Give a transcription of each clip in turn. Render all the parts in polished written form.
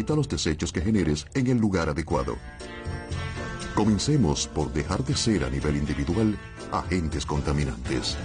deposita los desechos que generes en el lugar adecuado. Comencemos por dejar de ser a nivel individual agentes contaminantes.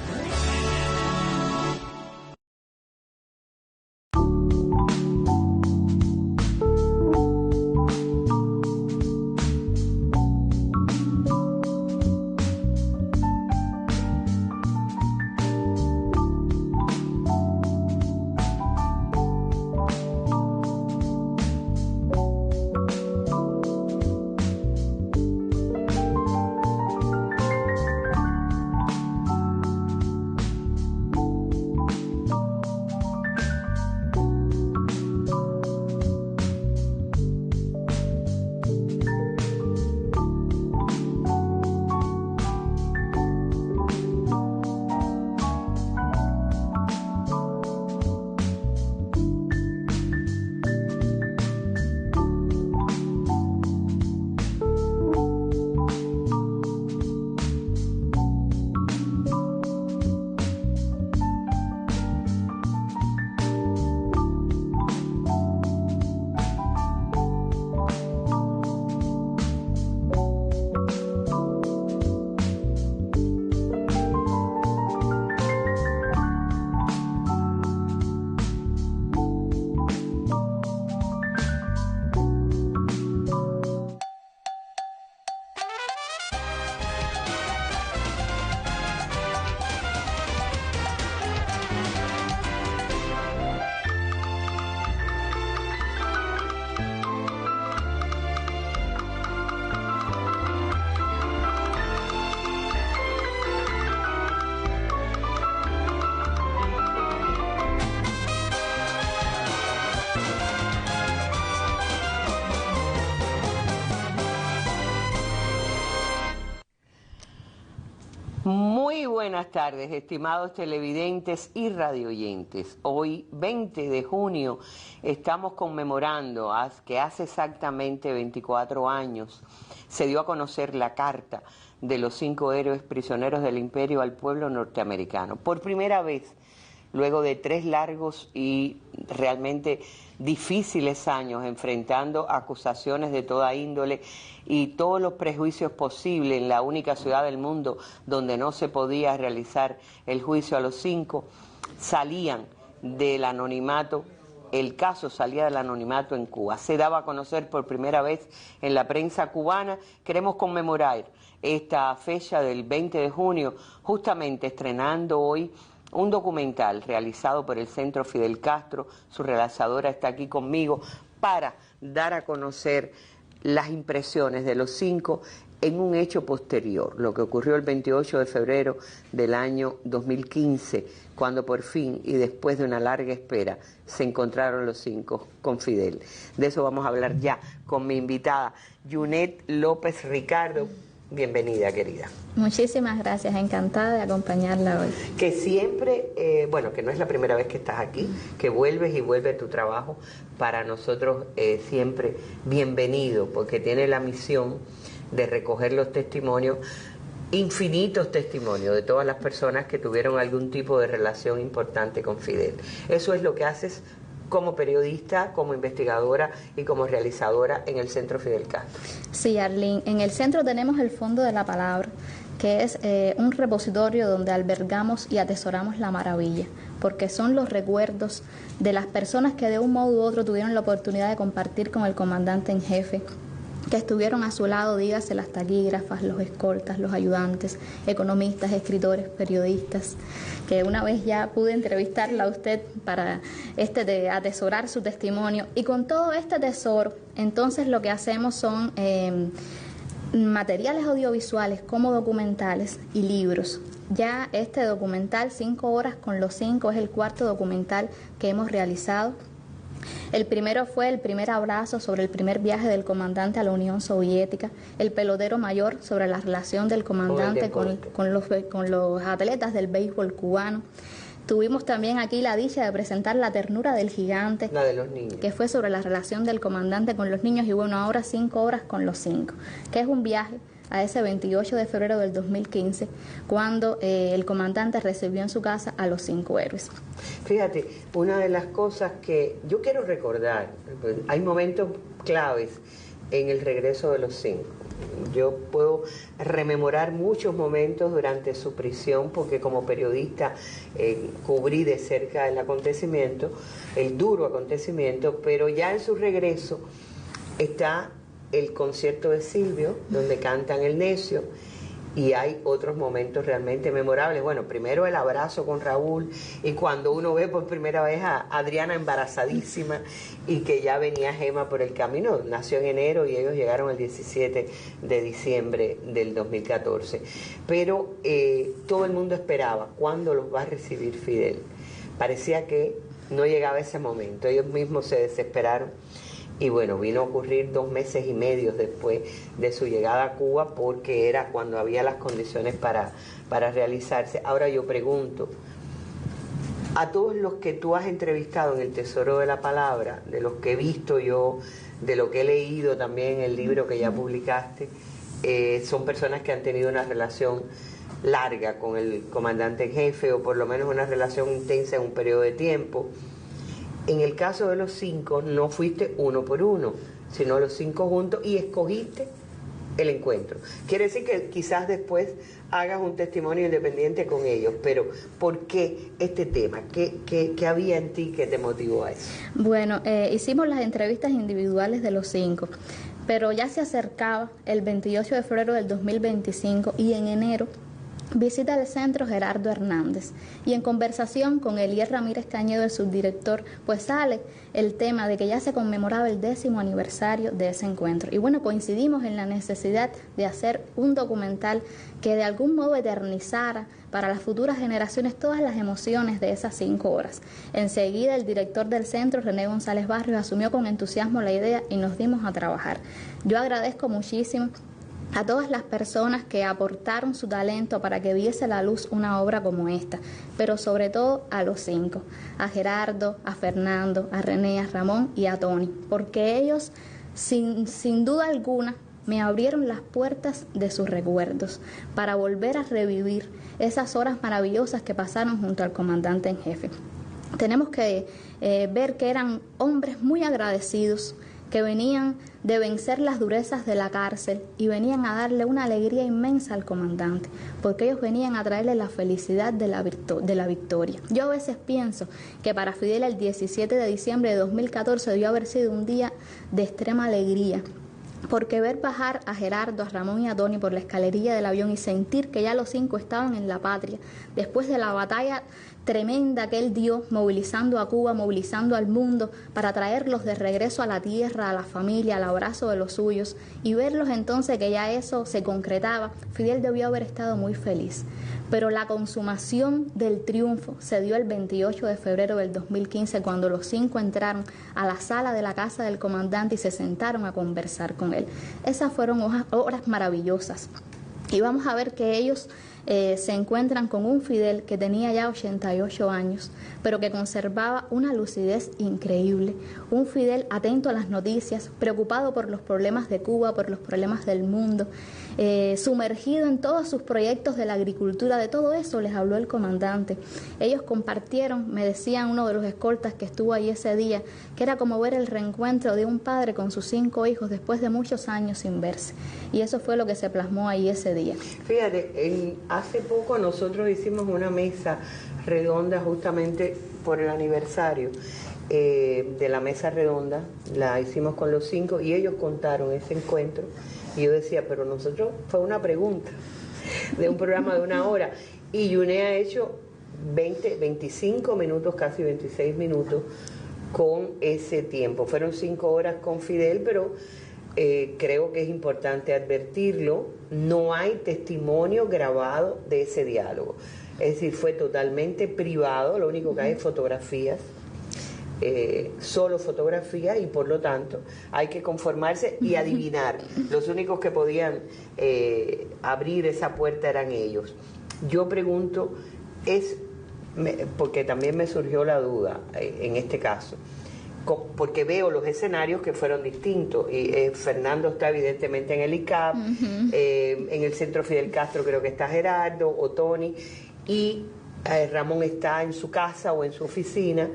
Muy buenas tardes, estimados televidentes y radioyentes. Hoy, 20 de junio, estamos conmemorando que hace exactamente 24 años se dio a conocer la Carta de los 5 héroes prisioneros del Imperio al pueblo norteamericano. Por primera vez, luego de 3 largos y realmente difíciles años enfrentando acusaciones de toda índole y todos los prejuicios posibles en la única ciudad del mundo donde no se podía realizar el juicio a los 5, salían del anonimato, el caso salía del anonimato en Cuba. Se daba a conocer por primera vez en la prensa cubana. Queremos conmemorar esta fecha del 20 de junio, justamente estrenando hoy un documental realizado por el Centro Fidel Castro. Su realizadora está aquí conmigo para dar a conocer las impresiones de los 5 en un hecho posterior, lo que ocurrió el 28 de febrero del año 2015, cuando por fin y después de una larga espera se encontraron los 5 con Fidel. De eso vamos a hablar ya con mi invitada, Yunet López Ricardo. Bienvenida, querida. Muchísimas gracias, encantada de acompañarla hoy. Que siempre, bueno, que no es la primera vez que estás aquí, que vuelves y vuelve tu trabajo, para nosotros siempre bienvenido, porque tiene la misión de recoger los testimonios, infinitos testimonios de todas las personas que tuvieron algún tipo de relación importante con Fidel. Eso es lo que haces como periodista, como investigadora y como realizadora en el Centro Fidel Castro. Sí, Arlene, en el centro tenemos el Fondo de la Palabra, que es un repositorio donde albergamos y atesoramos la maravilla, porque son los recuerdos de las personas que de un modo u otro tuvieron la oportunidad de compartir con el comandante en jefe, que estuvieron a su lado, dígase las taquígrafas, los escoltas, los ayudantes, economistas, escritores, periodistas, que una vez ya pude entrevistarla a usted para de atesorar su testimonio. Y con todo este tesoro, entonces lo que hacemos son materiales audiovisuales como documentales y libros. Ya este documental, 5 horas con los 5, es el 4º documental que hemos realizado. El primero fue el primer abrazo sobre el primer viaje del comandante a la Unión Soviética, el pelotero mayor sobre la relación del comandante con los atletas del béisbol cubano. Tuvimos también aquí la dicha de presentar La ternura del gigante, la de los niños, que fue sobre la relación del comandante con los niños, y bueno, ahora 5 horas con los 5, que es un viaje a ese 28 de febrero del 2015, cuando el comandante recibió en su casa a los 5 héroes. Fíjate, una de las cosas que yo quiero recordar, hay momentos claves en el regreso de los 5. Yo puedo rememorar muchos momentos durante su prisión porque como periodista cubrí de cerca el acontecimiento, el duro acontecimiento, pero ya en su regreso está el concierto de Silvio, donde cantan El Necio, y hay otros momentos realmente memorables. Bueno, primero el abrazo con Raúl, y cuando uno ve por primera vez a Adriana embarazadísima y que ya venía Gema por el camino, nació en enero y ellos llegaron el 17 de diciembre del 2014. Pero todo el mundo esperaba cuándo los va a recibir Fidel. Parecía que no llegaba ese momento, ellos mismos se desesperaron. Y bueno, vino a ocurrir 2 meses y medio después de su llegada a Cuba, porque era cuando había las condiciones para realizarse. Ahora yo pregunto, a todos los que tú has entrevistado en el Tesoro de la Palabra, de los que he visto yo, de lo que he leído también en el libro que ya publicaste, son personas que han tenido una relación larga con el comandante en jefe, o por lo menos una relación intensa en un periodo de tiempo. En el caso de los 5, no fuiste uno por uno, sino los 5 juntos y escogiste el encuentro. Quiere decir que quizás después hagas un testimonio independiente con ellos, pero ¿por qué este tema? ¿Qué había en ti que te motivó a eso? Bueno, hicimos las entrevistas individuales de los 5, pero ya se acercaba el 28 de febrero del 2025 y en enero visita el centro Gerardo Hernández, y en conversación con Elier Ramírez Cañedo, el subdirector, pues sale el tema de que ya se conmemoraba el 10º aniversario de ese encuentro. Y bueno, coincidimos en la necesidad de hacer un documental que de algún modo eternizara para las futuras generaciones todas las emociones de esas 5 horas. Enseguida el director del centro, René González Barrios, asumió con entusiasmo la idea y nos dimos a trabajar. Yo agradezco muchísimo a todas las personas que aportaron su talento para que viese la luz una obra como esta, pero sobre todo a los 5, a Gerardo, a Fernando, a René, a Ramón y a Tony, porque ellos sin duda alguna me abrieron las puertas de sus recuerdos para volver a revivir esas horas maravillosas que pasaron junto al comandante en jefe. Tenemos que ver que eran hombres muy agradecidos, que venían de vencer las durezas de la cárcel y venían a darle una alegría inmensa al comandante, porque ellos venían a traerle la felicidad de la victoria. Yo a veces pienso que para Fidel el 17 de diciembre de 2014 debió haber sido un día de extrema alegría, porque ver bajar a Gerardo, a Ramón y a Tony por la escalerilla del avión y sentir que ya los 5 estaban en la patria, después de la batalla tremenda que él dio, movilizando a Cuba, movilizando al mundo para traerlos de regreso a la tierra, a la familia, al abrazo de los suyos, y verlos entonces que ya eso se concretaba, Fidel debió haber estado muy feliz. Pero la consumación del triunfo se dio el 28 de febrero del 2015, cuando los 5 entraron a la sala de la casa del comandante y se sentaron a conversar con él. Esas fueron horas maravillosas. Y vamos a ver que ellos se encuentran con un Fidel que tenía ya 88 años, pero que conservaba una lucidez increíble. Un Fidel atento a las noticias, preocupado por los problemas de Cuba, por los problemas del mundo, sumergido en todos sus proyectos de la agricultura. De todo eso les habló el comandante. Ellos compartieron, me decían uno de los escoltas que estuvo ahí ese día, que era como ver el reencuentro de un padre con sus 5 hijos después de muchos años sin verse. Y eso fue lo que se plasmó ahí ese día. Fíjate, hace poco nosotros hicimos una mesa redonda justamente por el aniversario de la mesa redonda, la hicimos con los 5 y ellos contaron ese encuentro. Y yo decía, pero nosotros fue una pregunta de un programa de 1 hora, y Yuné ha hecho 25 minutos, casi 26 minutos con ese tiempo. Fueron 5 horas con Fidel, pero creo que es importante advertirlo, no hay testimonio grabado de ese diálogo. Es decir, fue totalmente privado, lo único que hay es fotografías. Solo fotografía, y por lo tanto hay que conformarse y adivinar. Los únicos que podían abrir esa puerta eran ellos. Yo pregunto, porque también me surgió la duda en este caso, porque veo los escenarios que fueron distintos. Y Fernando está evidentemente en el ICAP, en el Centro Fidel Castro creo que está Gerardo o Tony, y Ramón está en su casa o en su oficina,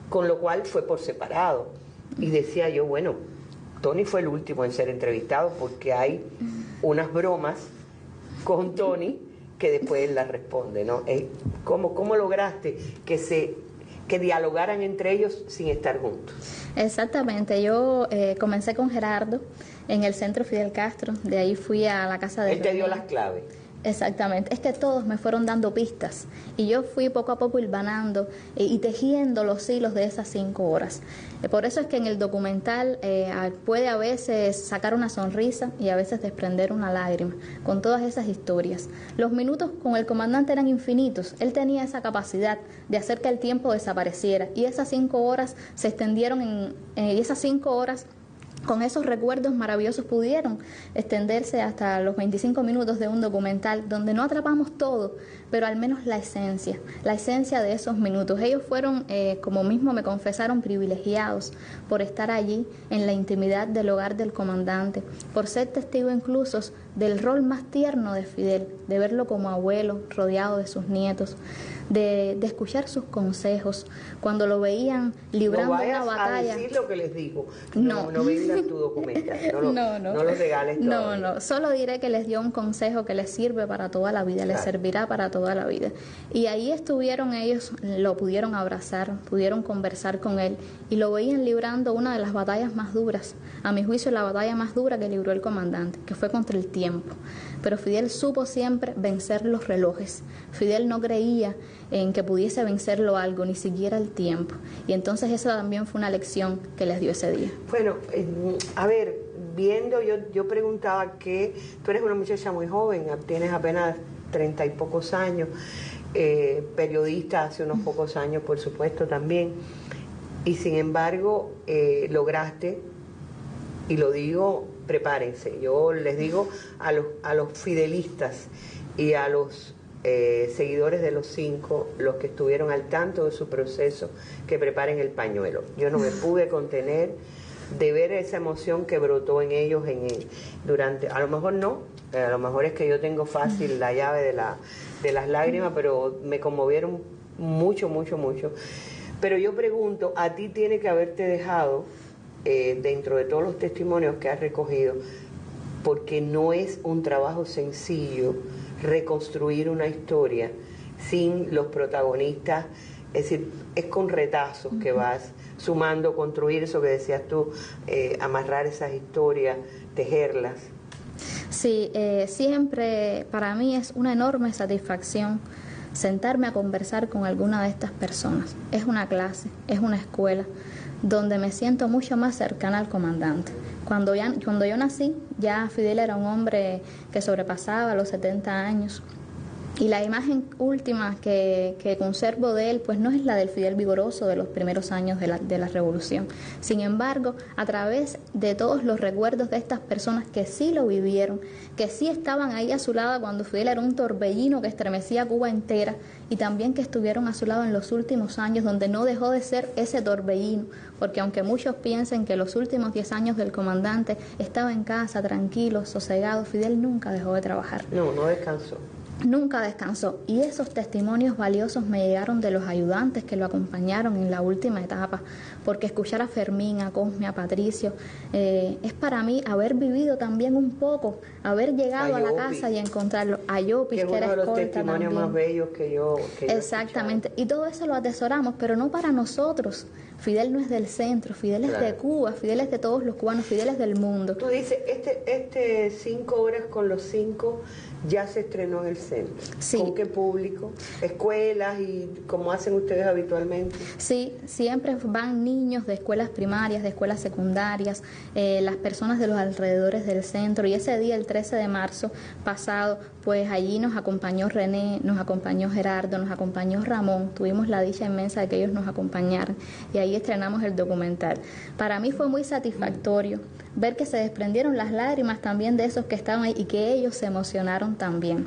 con lo cual fue por separado. Y decía yo, bueno, Tony fue el último en ser entrevistado porque hay unas bromas con Tony que después él las responde, ¿no? ¿Cómo lograste que dialogaran entre ellos sin estar juntos? Exactamente, yo comencé con Gerardo en el Centro Fidel Castro, de ahí fui a la casa de Él te dio las claves. Exactamente, es que todos me fueron dando pistas y yo fui poco a poco hilvanando y tejiendo los hilos de esas 5 horas. Por eso es que en el documental puede a veces sacar una sonrisa y a veces desprender una lágrima con todas esas historias. Los minutos con el comandante eran infinitos, él tenía esa capacidad de hacer que el tiempo desapareciera y esas 5 horas se extendieron y esas 5 horas con esos recuerdos maravillosos pudieron extenderse hasta los 25 minutos de un documental donde no atrapamos todo, pero al menos la esencia de esos minutos. Ellos fueron, como mismo me confesaron, privilegiados por estar allí en la intimidad del hogar del comandante, por ser testigo incluso del rol más tierno de Fidel, de verlo como abuelo rodeado de sus nietos, de escuchar sus consejos, cuando lo veían librando una batalla. No vayas a decir lo que les digo, no vendas tu documental, no lo regales todavía. No, solo diré que les dio un consejo que les sirve para toda la vida, les servirá para toda la vida. Y ahí estuvieron ellos, lo pudieron abrazar, pudieron conversar con él y lo veían librando una de las batallas más duras, a mi juicio la batalla más dura que libró el comandante, que fue contra el tiempo. Pero Fidel supo siempre vencer los relojes. Fidel no creía en que pudiese vencerlo algo, ni siquiera el tiempo. Y entonces esa también fue una lección que les dio ese día. Bueno, a ver, yo preguntaba que tú eres una muchacha muy joven, tienes apenas 30 y pocos años, periodista hace unos pocos años, por supuesto, también, y sin embargo lograste, y lo digo, prepárense, yo les digo a los fidelistas y a los seguidores de los 5, los que estuvieron al tanto de su proceso, que preparen el pañuelo. Yo no me pude contener de ver esa emoción que brotó en ellos durante, a lo mejor no, a lo mejor es que yo tengo fácil la llave de las lágrimas, pero me conmovieron mucho. Pero yo pregunto, a ti tiene que haberte dejado, dentro de todos los testimonios que has recogido, porque no es un trabajo sencillo reconstruir una historia sin los protagonistas, es decir, es con retazos que vas sumando, construir eso que decías tú, amarrar esas historias, tejerlas. Sí, siempre para mí es una enorme satisfacción sentarme a conversar con alguna de estas personas. Es una clase, es una escuela donde me siento mucho más cercana al comandante. Cuando yo nací, ya Fidel era un hombre que sobrepasaba los 70 años. Y la imagen última que conservo de él, pues no es la del Fidel vigoroso de los primeros años de la revolución. Sin embargo, a través de todos los recuerdos de estas personas que sí lo vivieron, que sí estaban ahí a su lado cuando Fidel era un torbellino que estremecía Cuba entera, y también que estuvieron a su lado en los últimos años, donde no dejó de ser ese torbellino, porque aunque muchos piensen que los últimos 10 años del comandante estaba en casa, tranquilo, sosegado, Fidel nunca dejó de trabajar. No descansó. Nunca descansó, y esos testimonios valiosos me llegaron de los ayudantes que lo acompañaron en la última etapa, porque escuchar a Fermín, a Cosme, a Patricio, es para mí haber vivido también un poco, haber llegado a la casa y encontrarlo, a Yopis, que era escolta también. Es uno de los testimonios más bellos que yo Exactamente, y todo eso lo atesoramos, pero no para nosotros. Fidel no es del centro, Fidel es de Cuba, Fidel es de todos los cubanos, Fidel es del mundo. Tú dices, 5 horas con los 5 ya se estrenó en el centro. Sí. ¿Con qué público? ¿Escuelas y como hacen ustedes habitualmente? Sí, siempre van niños de escuelas primarias, de escuelas secundarias, las personas de los alrededores del centro, y ese día, el 13 de marzo pasado, pues allí nos acompañó René, nos acompañó Gerardo, nos acompañó Ramón, tuvimos la dicha inmensa de que ellos nos acompañaran, y ahí estrenamos el documental. Para mí fue muy satisfactorio ver que se desprendieron las lágrimas también de esos que estaban ahí y que ellos se emocionaron también.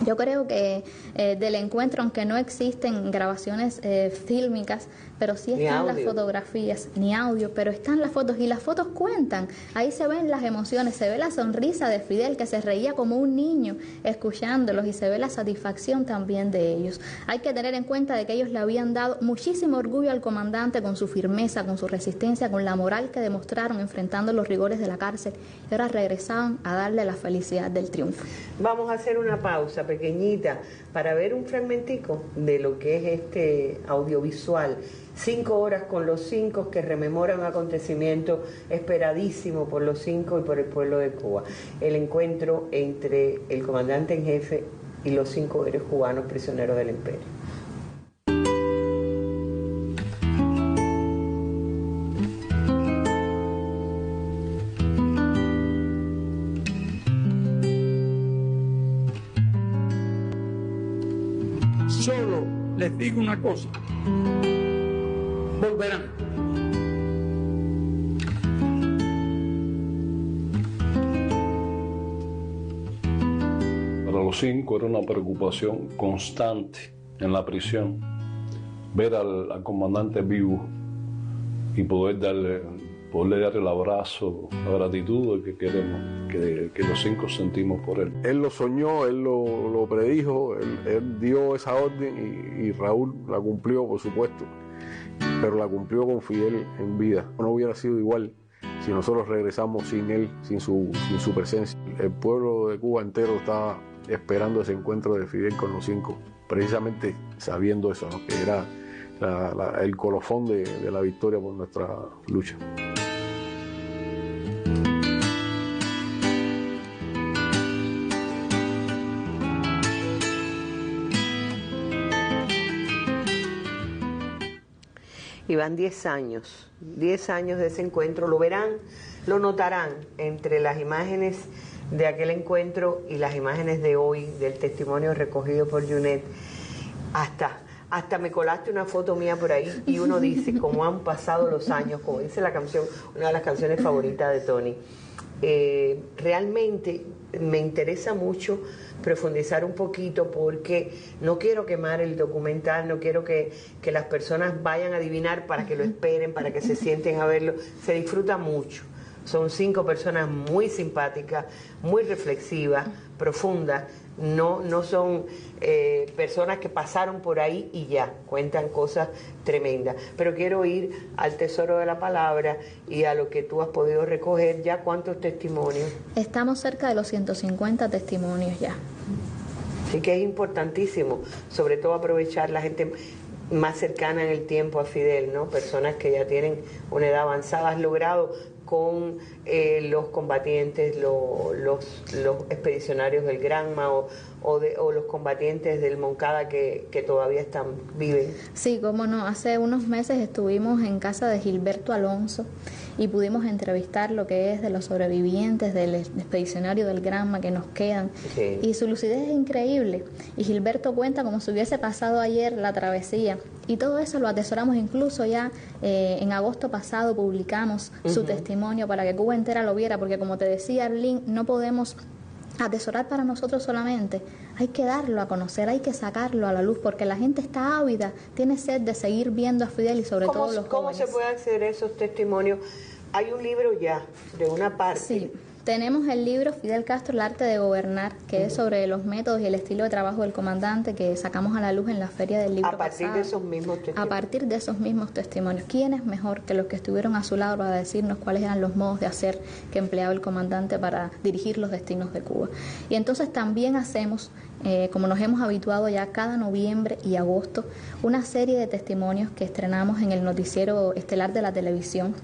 Yo creo que del encuentro, aunque no existen grabaciones fílmicas, pero sí están las fotografías, ni audio, pero están las fotos y las fotos cuentan. Ahí se ven las emociones, se ve la sonrisa de Fidel que se reía como un niño escuchándolos y se ve la satisfacción también de ellos. Hay que tener en cuenta de que ellos le habían dado muchísimo orgullo al comandante con su firmeza, con su resistencia, con la moral que demostraron enfrentando los rigores de la cárcel y ahora regresaban a darle la felicidad del triunfo. Vamos a hacer una pausa pequeñita para ver un fragmentico de lo que es este audiovisual. 5 horas con los 5 que rememoran un acontecimiento esperadísimo por los 5 y por el pueblo de Cuba. El encuentro entre el comandante en jefe y los 5 héroes cubanos prisioneros del imperio. Solo les digo una cosa, volverán. Para los 5 era una preocupación constante en la prisión ver al comandante vivo y poderle dar el abrazo, la gratitud que queremos, que los 5 sentimos por él. Él lo soñó, él lo predijo, él dio esa orden y Raúl la cumplió, por supuesto, pero la cumplió con Fidel en vida. No hubiera sido igual si nosotros regresamos sin él, sin su presencia. El pueblo de Cuba entero estaba esperando ese encuentro de Fidel con los 5, precisamente sabiendo eso, ¿no? Que era el colofón de la victoria por nuestra lucha. Y van 10 años de ese encuentro, lo verán, lo notarán entre las imágenes de aquel encuentro y las imágenes de hoy, del testimonio recogido por Junet. Hasta me colaste una foto mía por ahí y uno dice cómo han pasado los años, como dice la canción, una de las canciones favoritas de Tony. Realmente me interesa mucho profundizar un poquito porque no quiero quemar el documental, no quiero que las personas vayan a adivinar para que lo esperen, para que se sienten a verlo. Se disfruta mucho. Son 5 personas muy simpáticas, muy reflexivas, profundas. No son personas que pasaron por ahí y ya, cuentan cosas tremendas. Pero quiero ir al tesoro de la palabra y a lo que tú has podido recoger ya. ¿Cuántos testimonios? Estamos cerca de los 150 testimonios ya. Así que es importantísimo, sobre todo aprovechar la gente más cercana en el tiempo a Fidel, ¿no? Personas que ya tienen una edad avanzada. Has logrado con los combatientes, los expedicionarios del Granma o los combatientes del Moncada que todavía viven. Sí, cómo no. Hace unos meses estuvimos en casa de Gilberto Alonso y pudimos entrevistar lo que es de los sobrevivientes del expedicionario del Granma que nos quedan. Sí. Y su lucidez es increíble. Y Gilberto cuenta como si hubiese pasado ayer la travesía. Y todo eso lo atesoramos, incluso ya en agosto pasado publicamos su testimonio para que Cuba entera lo viera, porque como te decía Arlene, no podemos atesorar para nosotros solamente, hay que darlo a conocer, hay que sacarlo a la luz, porque la gente está ávida, tiene sed de seguir viendo a Fidel y sobre todo los jóvenes. ¿Cómo se puede acceder a esos testimonios? Hay un libro ya, de una parte. Sí. Tenemos el libro Fidel Castro, el arte de gobernar, que es sobre los métodos y el estilo de trabajo del comandante, que sacamos a la luz en la Feria del Libro a partir pasado. De esos mismos testimonios. A partir de esos mismos testimonios. ¿Quién es mejor que los que estuvieron a su lado para decirnos cuáles eran los modos de hacer que empleaba el comandante para dirigir los destinos de Cuba? Y entonces también hacemos, como nos hemos habituado ya cada noviembre y agosto, una serie de testimonios que estrenamos en el noticiero estelar de la televisión.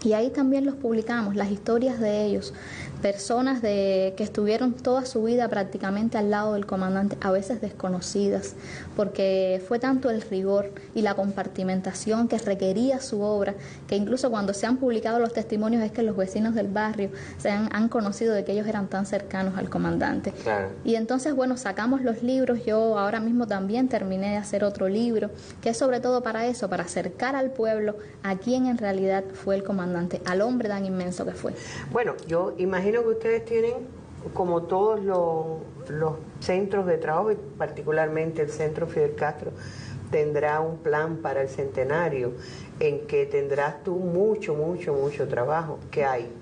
Y ahí también los publicamos, las historias de ellos, personas que estuvieron toda su vida prácticamente al lado del comandante, a veces desconocidas, porque fue tanto el rigor y la compartimentación que requería su obra, que incluso cuando se han publicado los testimonios es que los vecinos del barrio han conocido de que ellos eran tan cercanos al comandante. Claro. Y entonces, bueno, sacamos los libros. Yo ahora mismo también terminé de hacer otro libro, que es sobre todo para eso, para acercar al pueblo a quién en realidad fue el comandante, al hombre tan inmenso que fue. Bueno, yo imagino que ustedes tienen como todos los centros de trabajo, y particularmente el Centro Fidel Castro, tendrá un plan para el centenario en que tendrás tú mucho trabajo. ¿Qué hay?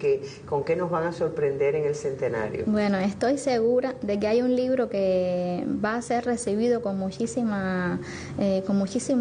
¿Con qué nos van a sorprender en el centenario? Bueno, estoy segura de que hay un libro que va a ser recibido con muchísimo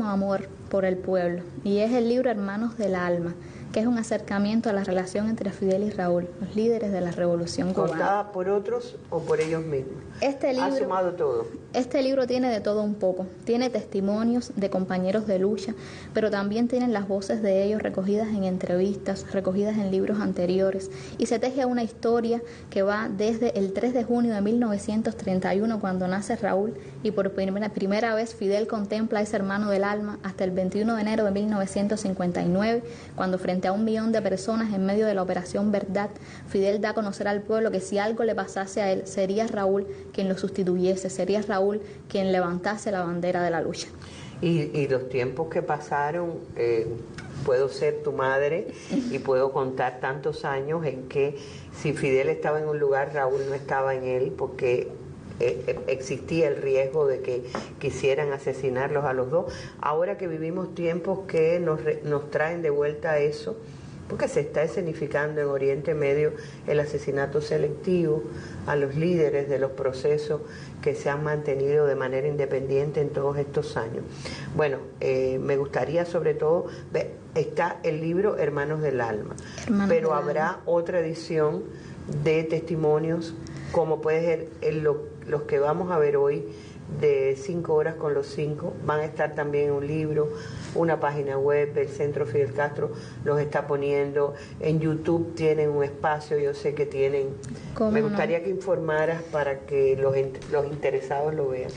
amor por el pueblo, y es el libro Hermanos del Alma, que es un acercamiento a la relación entre Fidel y Raúl, los líderes de la Revolución Cubana. ¿Contada por otros o por ellos mismos? ¿Ha sumado todo? Este libro tiene de todo un poco. Tiene testimonios de compañeros de lucha, pero también tienen las voces de ellos recogidas en entrevistas, recogidas en libros anteriores, y se teje una historia que va desde el 3 de junio de 1931, cuando nace Raúl, y por primera vez Fidel contempla a ese hermano del alma, hasta el 21 de enero de 1959, cuando frente a 1 millón de personas en medio de la Operación Verdad, Fidel da a conocer al pueblo que si algo le pasase a él, sería Raúl quien lo sustituyese, sería Raúl quien levantase la bandera de la lucha. Y los tiempos que pasaron, puedo ser tu madre y puedo contar tantos años en que si Fidel estaba en un lugar, Raúl no estaba en él, porque existía el riesgo de que quisieran asesinarlos a los dos. Ahora que vivimos tiempos que nos traen de vuelta eso, porque se está escenificando en Oriente Medio el asesinato selectivo a los líderes de los procesos que se han mantenido de manera independiente en todos estos años. Bueno, me gustaría sobre todo, está el libro Hermanos del Alma, pero habrá otra edición de testimonios, como puede ser los que vamos a ver hoy, de 5 horas con los 5, van a estar también en un libro, una página web del Centro Fidel Castro los está poniendo, en YouTube tienen un espacio, yo sé que tienen. Me gustaría que informaras para que los interesados lo vean.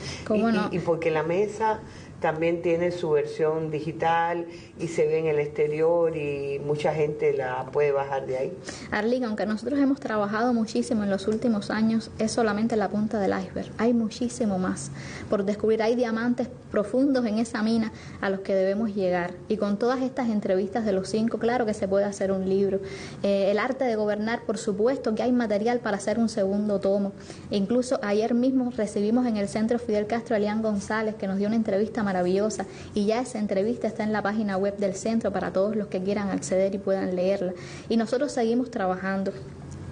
Y porque la mesa también tiene su versión digital y se ve en el exterior y mucha gente la puede bajar de ahí. Arlene, aunque nosotros hemos trabajado muchísimo en los últimos años, es solamente la punta del iceberg. Hay muchísimo más por descubrir. Hay diamantes profundos en esa mina a los que debemos llegar. Y con todas estas entrevistas de los 5, claro que se puede hacer un libro. El arte de gobernar, por supuesto que hay material para hacer un segundo tomo. E incluso ayer mismo recibimos en el Centro Fidel Castro a Elian González, que nos dio una entrevista maravillosa, y ya esa entrevista está en la página web del centro para todos los que quieran acceder y puedan leerla. Y nosotros seguimos trabajando,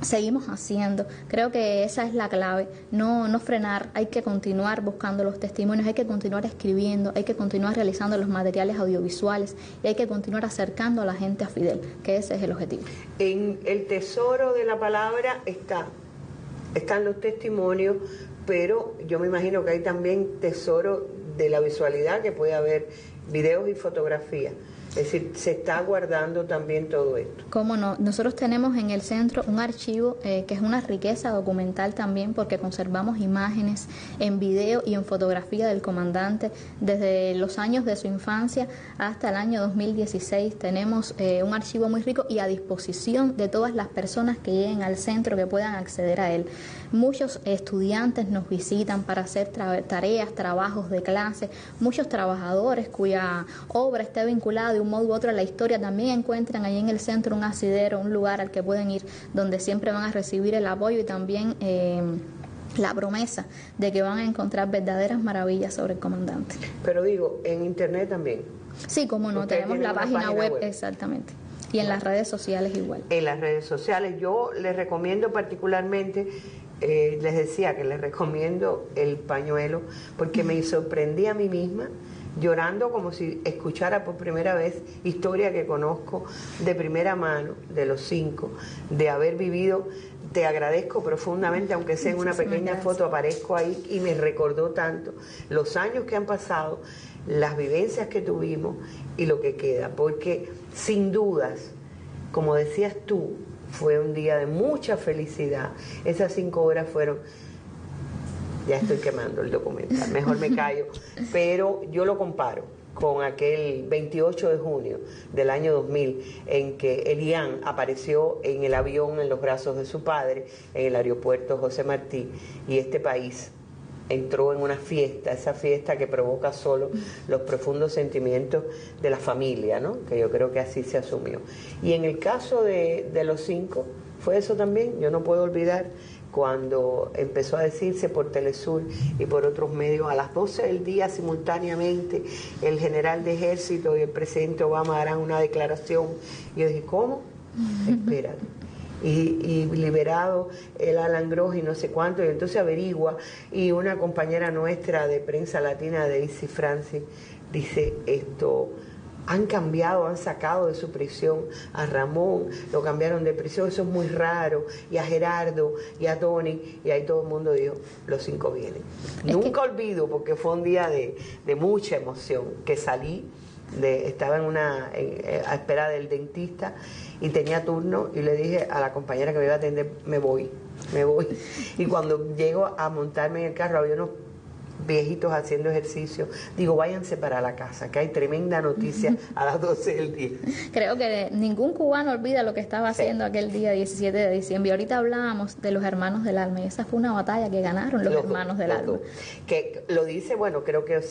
seguimos haciendo. Creo que esa es la clave, no frenar. Hay que continuar buscando los testimonios, hay que continuar escribiendo, hay que continuar realizando los materiales audiovisuales y hay que continuar acercando a la gente a Fidel, que ese es el objetivo. En el tesoro de la palabra están los testimonios, pero yo me imagino que hay también tesoro de la visualidad, que puede haber videos y fotografías. Es decir, se está guardando también todo esto. ¿Cómo no? Nosotros tenemos en el centro un archivo que es una riqueza documental también, porque conservamos imágenes en video y en fotografía del comandante desde los años de su infancia hasta el año 2016. Tenemos un archivo muy rico y a disposición de todas las personas que lleguen al centro, que puedan acceder a él. Muchos estudiantes nos visitan para hacer tareas, trabajos de clase. Muchos trabajadores cuya obra esté vinculada de un modo u otro a la historia también encuentran allí en el centro un asidero, un lugar al que pueden ir, donde siempre van a recibir el apoyo y también la promesa de que van a encontrar verdaderas maravillas sobre el comandante. Pero digo, en internet también. Sí, como no, tenemos la página web, exactamente. Y en las redes sociales igual. En las redes sociales yo les recomiendo particularmente, les decía que les recomiendo el pañuelo, porque me sorprendí a mí misma llorando como si escuchara por primera vez historia que conozco de primera mano, de los 5, de haber vivido. Te agradezco profundamente, aunque sea en una pequeña foto, aparezco ahí y me recordó tanto los años que han pasado, las vivencias que tuvimos y lo que queda, porque sin dudas, como decías tú, fue un día de mucha felicidad. Esas 5 horas fueron... Ya estoy quemando el documental, mejor me callo, pero yo lo comparo con aquel 28 de junio del año 2000 en que Elian apareció en el avión en los brazos de su padre en el aeropuerto José Martí, y este país entró en una fiesta, esa fiesta que provoca solo los profundos sentimientos de la familia, ¿no? Que yo creo que así se asumió. Y en el caso de los 5, fue eso también. Yo no puedo olvidar cuando empezó a decirse por Telesur y por otros medios a las 12 del día simultáneamente el general de ejército y el presidente Obama harán una declaración. Y yo dije, ¿cómo? Espérate. Y liberado el Alan Gross y no sé cuánto, y entonces averigua, y una compañera nuestra de prensa latina, Daisy Francis, dice esto: han cambiado, han sacado de su prisión a Ramón, lo cambiaron de prisión, eso es muy raro, y a Gerardo, y a Tony, y ahí todo el mundo dijo, los 5 vienen. Nunca olvido, porque fue un día de mucha emoción, que salí, estaba a espera del dentista, y tenía turno, y le dije a la compañera que me iba a atender, me voy. Y cuando llego a montarme en el carro, había unos viejitos haciendo ejercicio, digo, váyanse para la casa, que hay tremenda noticia a las 12 del día. Creo que ningún cubano olvida lo que estaba haciendo aquel día 17 de diciembre. Y ahorita hablábamos de los hermanos del alma, y esa fue una batalla que ganaron los hermanos del alma. Que lo dice, bueno, creo que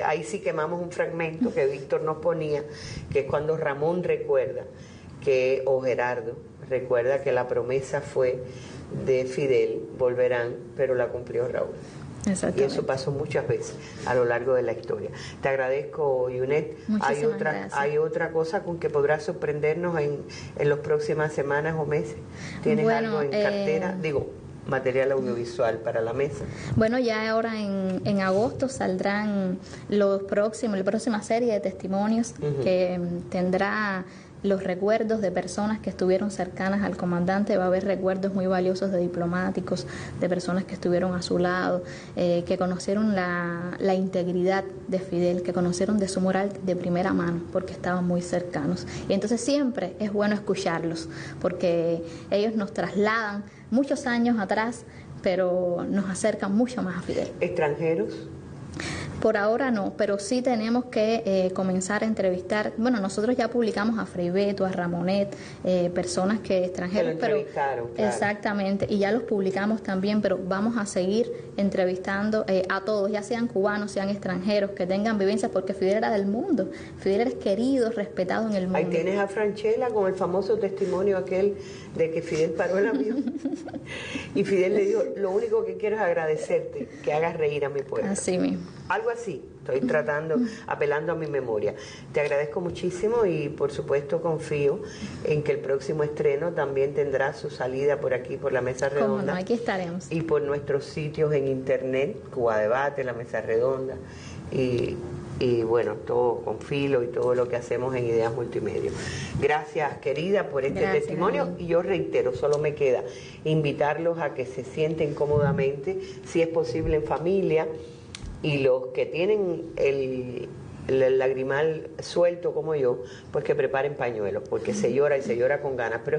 ahí sí quemamos un fragmento que Víctor nos ponía, que es cuando Ramón recuerda o Gerardo recuerda que la promesa fue de Fidel, volverán, pero la cumplió Raúl. Y eso pasó muchas veces a lo largo de la historia. Te agradezco, Yunet. Hay otra cosa con que podrás sorprendernos en las próximas semanas o meses. ¿Tienes algo en cartera? Material audiovisual para la mesa. Bueno, ya ahora en agosto saldrán la próxima serie de testimonios que tendrá los recuerdos de personas que estuvieron cercanas al comandante. Va a haber recuerdos muy valiosos de diplomáticos, de personas que estuvieron a su lado, que conocieron la integridad de Fidel, que conocieron de su moral de primera mano, porque estaban muy cercanos. Y entonces siempre es bueno escucharlos, porque ellos nos trasladan muchos años atrás, pero nos acercan mucho más a Fidel. ¿Extranjeros? Por ahora no, pero sí tenemos que comenzar a entrevistar. Bueno, nosotros ya publicamos a Frei Beto, a Ramonet, personas que extranjeros, pero claro. Exactamente, y ya los publicamos también, pero vamos a seguir entrevistando a todos, ya sean cubanos, sean extranjeros, que tengan vivencias, porque Fidel era del mundo, Fidel es querido, respetado en el mundo. Ahí tienes a Franchella con el famoso testimonio aquel de que Fidel paró el avión y Fidel le dijo, lo único que quiero es agradecerte, que hagas reír a mi pueblo. Así mismo. Algo así, estoy apelando a mi memoria. Te agradezco muchísimo y por supuesto confío en que el próximo estreno también tendrá su salida por aquí, por la Mesa Redonda. Cómo no, aquí estaremos. Y por nuestros sitios en internet, Cuba Debate, la Mesa Redonda y bueno, todo con Filo y todo lo que hacemos en Ideas Multimedia. Gracias, querida, por este testimonio, y yo reitero, solo me queda invitarlos a que se sienten cómodamente, si es posible en familia, y los que tienen el lagrimal suelto como yo, pues que preparen pañuelos, porque se llora y se llora con ganas, pero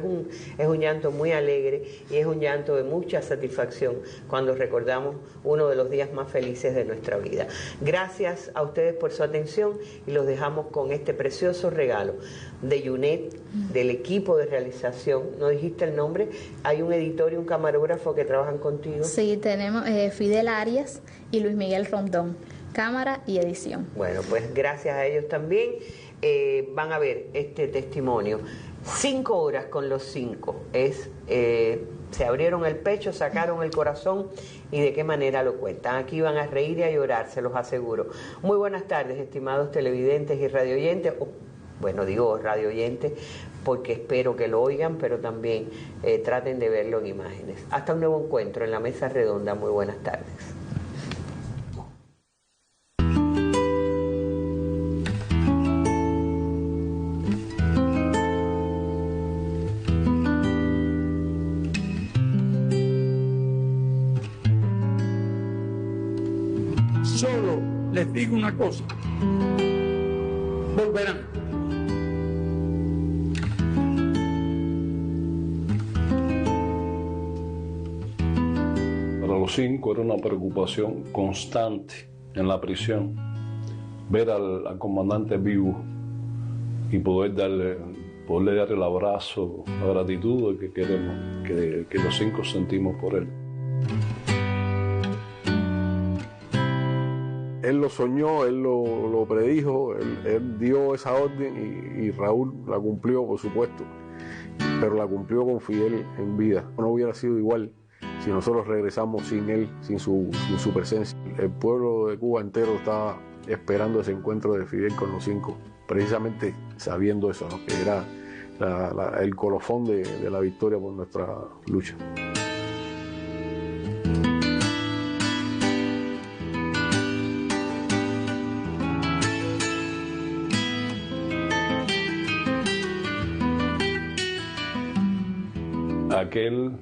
es un llanto muy alegre y es un llanto de mucha satisfacción cuando recordamos uno de los días más felices de nuestra vida. Gracias a ustedes por su atención y los dejamos con este precioso regalo de Yunet, del equipo de realización. ¿No dijiste el nombre? Hay un editor y un camarógrafo que trabajan contigo. Sí, tenemos Fidel Arias y Luis Miguel Rondón, cámara y edición. Bueno, pues gracias a ellos también. Van a ver este testimonio. 5 horas con los 5. Se abrieron el pecho, sacaron el corazón y de qué manera lo cuentan. Aquí van a reír y a llorar, se los aseguro. Muy buenas tardes, estimados televidentes y radioyentes. Bueno, digo radioyentes porque espero que lo oigan, pero también traten de verlo en imágenes. Hasta un nuevo encuentro en la Mesa Redonda. Muy buenas tardes. Solo les digo una cosa, volverán. Para los 5 era una preocupación constante en la prisión ver al comandante vivo y poderle darle el abrazo, la gratitud que queremos, que los 5 sentimos por él. él lo soñó, él lo predijo, él dio esa orden y Raúl la cumplió, por supuesto, pero la cumplió con Fidel en vida. No hubiera sido igual si nosotros regresamos sin él, sin su presencia. El pueblo de Cuba entero estaba esperando ese encuentro de Fidel con los 5, precisamente sabiendo eso, ¿no? Que era el colofón de la victoria por nuestra lucha. Aquel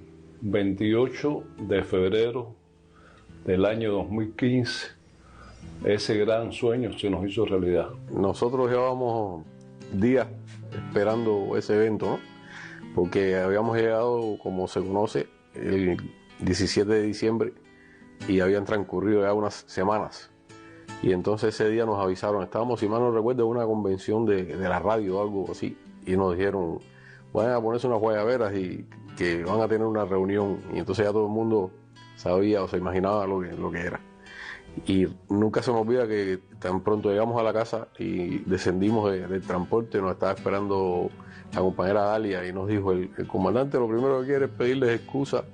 28 de febrero del año 2015, ese gran sueño se nos hizo realidad. Nosotros llevábamos días esperando ese evento, ¿no? Porque habíamos llegado, como se conoce, el 17 de diciembre y habían transcurrido ya unas semanas. Y entonces ese día nos avisaron, estábamos, si mal no recuerdo, en una convención de la radio o algo así, y nos dijeron, van a ponerse unas guayaberas y que van a tener una reunión. Y entonces ya todo el mundo sabía o se imaginaba lo que era. Y nunca se me olvida que tan pronto llegamos a la casa y descendimos del transporte, nos estaba esperando la compañera Dalia y nos dijo, el comandante lo primero que quiere es pedirles excusa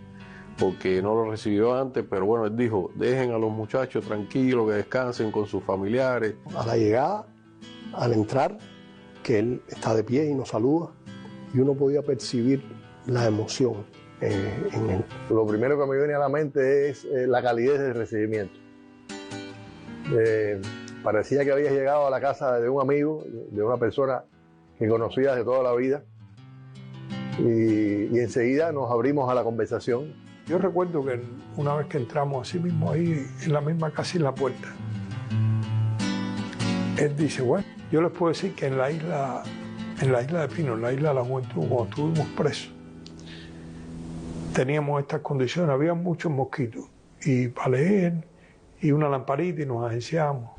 porque no lo recibió antes, pero bueno, él dijo, dejen a los muchachos tranquilos, que descansen con sus familiares. A la llegada, al entrar, que él está de pie y nos saluda, y uno podía percibir la emoción en él. Lo primero que me viene a la mente es la calidez del recibimiento. Parecía que había llegado a la casa de un amigo, de una persona que conocías de toda la vida, y enseguida nos abrimos a la conversación. Yo recuerdo que una vez que entramos así mismo ahí, en la misma casa y en la puerta, él dice, bueno, yo les puedo decir que en la isla de Pino, en la isla de la Juventud, cuando estuvimos presos, teníamos estas condiciones, había muchos mosquitos, y para leer, y una lamparita, y nos agenciábamos.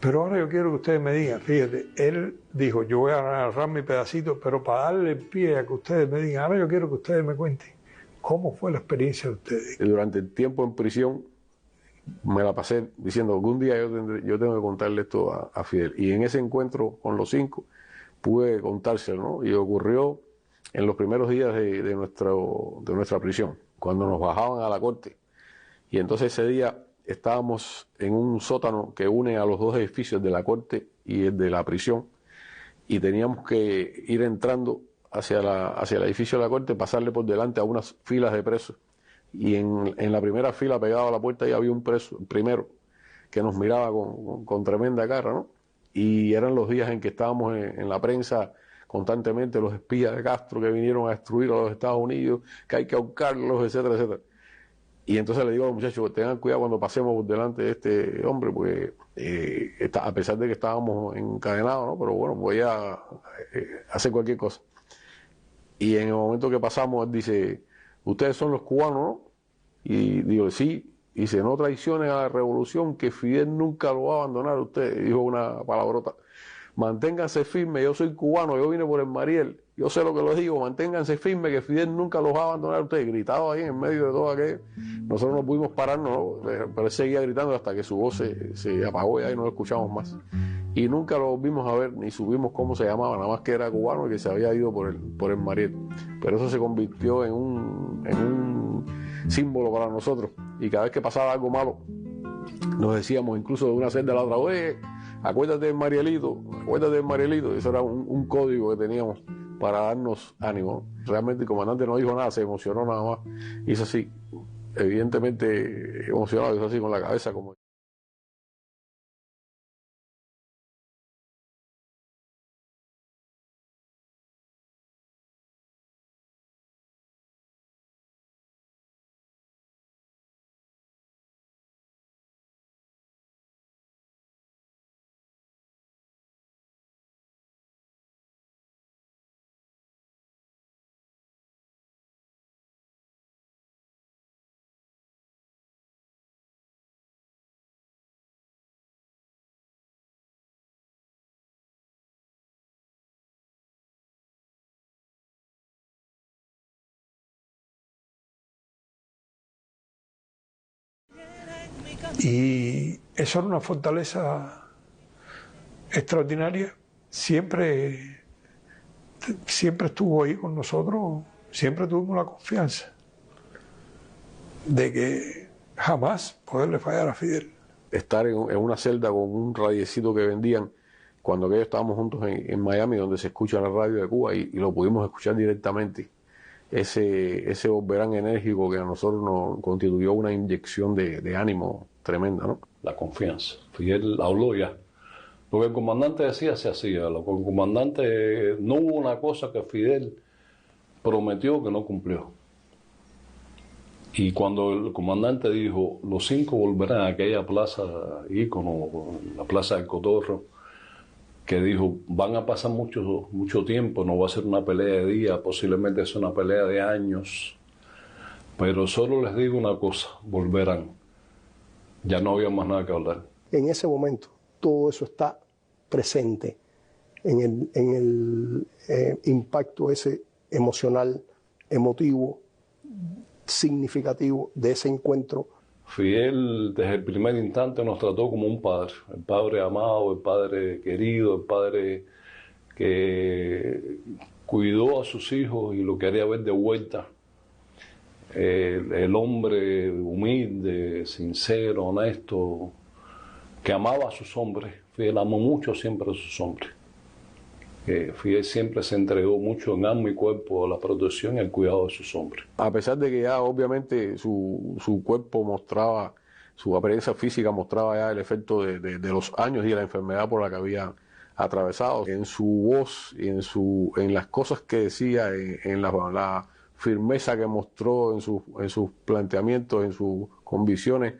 Pero ahora yo quiero que ustedes me digan, fíjate, él dijo, yo voy a agarrar mi pedacito, pero para darle el pie a que ustedes me digan, ahora yo quiero que ustedes me cuenten cómo fue la experiencia de ustedes. Durante el tiempo en prisión me la pasé diciendo, algún día yo tengo que contarle esto a Fidel. Y en ese encuentro con los 5 pude contárselo, ¿no? Y ocurrió en los primeros días de nuestra prisión, cuando nos bajaban a la corte. Y entonces ese día estábamos en un sótano que une a los dos edificios de la corte y el de la prisión, y teníamos que ir entrando hacia el edificio de la corte, pasarle por delante a unas filas de presos, y en la primera fila pegado a la puerta ya había un preso, el primero, que nos miraba con tremenda cara, ¿no? Y eran los días en que estábamos en la prensa constantemente, los espías de Castro que vinieron a destruir a los Estados Unidos, que hay que ahorcarlos, etcétera, etcétera. Y entonces le digo a los muchachos, tengan cuidado cuando pasemos por delante de este hombre, porque a pesar de que estábamos encadenados, ¿no? Pero bueno, voy a hacer cualquier cosa. Y en el momento que pasamos, él dice, ustedes son los cubanos, ¿no? Y digo, sí. Y dice, no traicionen a la revolución, que Fidel nunca lo va a abandonar a ustedes. Dijo una palabrota. Manténganse firmes, yo soy cubano, yo vine por el Mariel, yo sé lo que les digo, manténganse firmes, que Fidel nunca los va a abandonar a ustedes. Gritaba ahí en medio de todo aquello. Nosotros no pudimos pararnos, ¿no? Pero él seguía gritando hasta que su voz se apagó ya y no lo escuchamos más. Y nunca lo volvimos a ver, ni supimos cómo se llamaba, nada más que era cubano y que se había ido por el Mariel. Pero eso se convirtió en un símbolo para nosotros. Y cada vez que pasaba algo malo, nos decíamos incluso de una celda a la otra, oye, acuérdate del Marielito, acuérdate del Marielito. Eso era un código que teníamos para darnos ánimo. Realmente el comandante no dijo nada, se emocionó nada más. Hizo así, evidentemente emocionado, hizo así con la cabeza como... Y eso era una fortaleza extraordinaria. Siempre estuvo ahí con nosotros, siempre tuvimos la confianza de que jamás poderle fallar a Fidel. Estar en una celda con un radiecito que vendían cuando aquellos estábamos juntos en Miami, donde se escucha la radio de Cuba, y lo pudimos escuchar directamente. Ese volverán enérgico que a nosotros nos constituyó una inyección de ánimo tremenda, ¿no? La confianza. Fidel habló ya. Lo que el comandante decía se hacía. Lo que el comandante, no hubo una cosa que Fidel prometió que no cumplió. Y cuando el comandante dijo, los 5 volverán a aquella plaza ícono, la plaza del Cotorro, que dijo, van a pasar mucho tiempo, no va a ser una pelea de días, posiblemente es una pelea de años, pero solo les digo una cosa, volverán. Ya no había más nada que hablar. En ese momento, todo eso está presente en el impacto ese emocional, emotivo, significativo de ese encuentro. Fidel desde el primer instante nos trató como un padre, el padre amado, el padre querido, el padre que cuidó a sus hijos y lo quería ver de vuelta. El hombre humilde, sincero, honesto, que amaba a sus hombres. Fidel amó mucho siempre a sus hombres. Fidel siempre se entregó mucho en alma y cuerpo a la protección y al cuidado de sus hombres. A pesar de que ya obviamente su cuerpo mostraba, su apariencia física mostraba ya el efecto de los años y de la enfermedad por la que había atravesado, en su voz y en las cosas que decía, en la firmeza que mostró en sus planteamientos, en sus convicciones,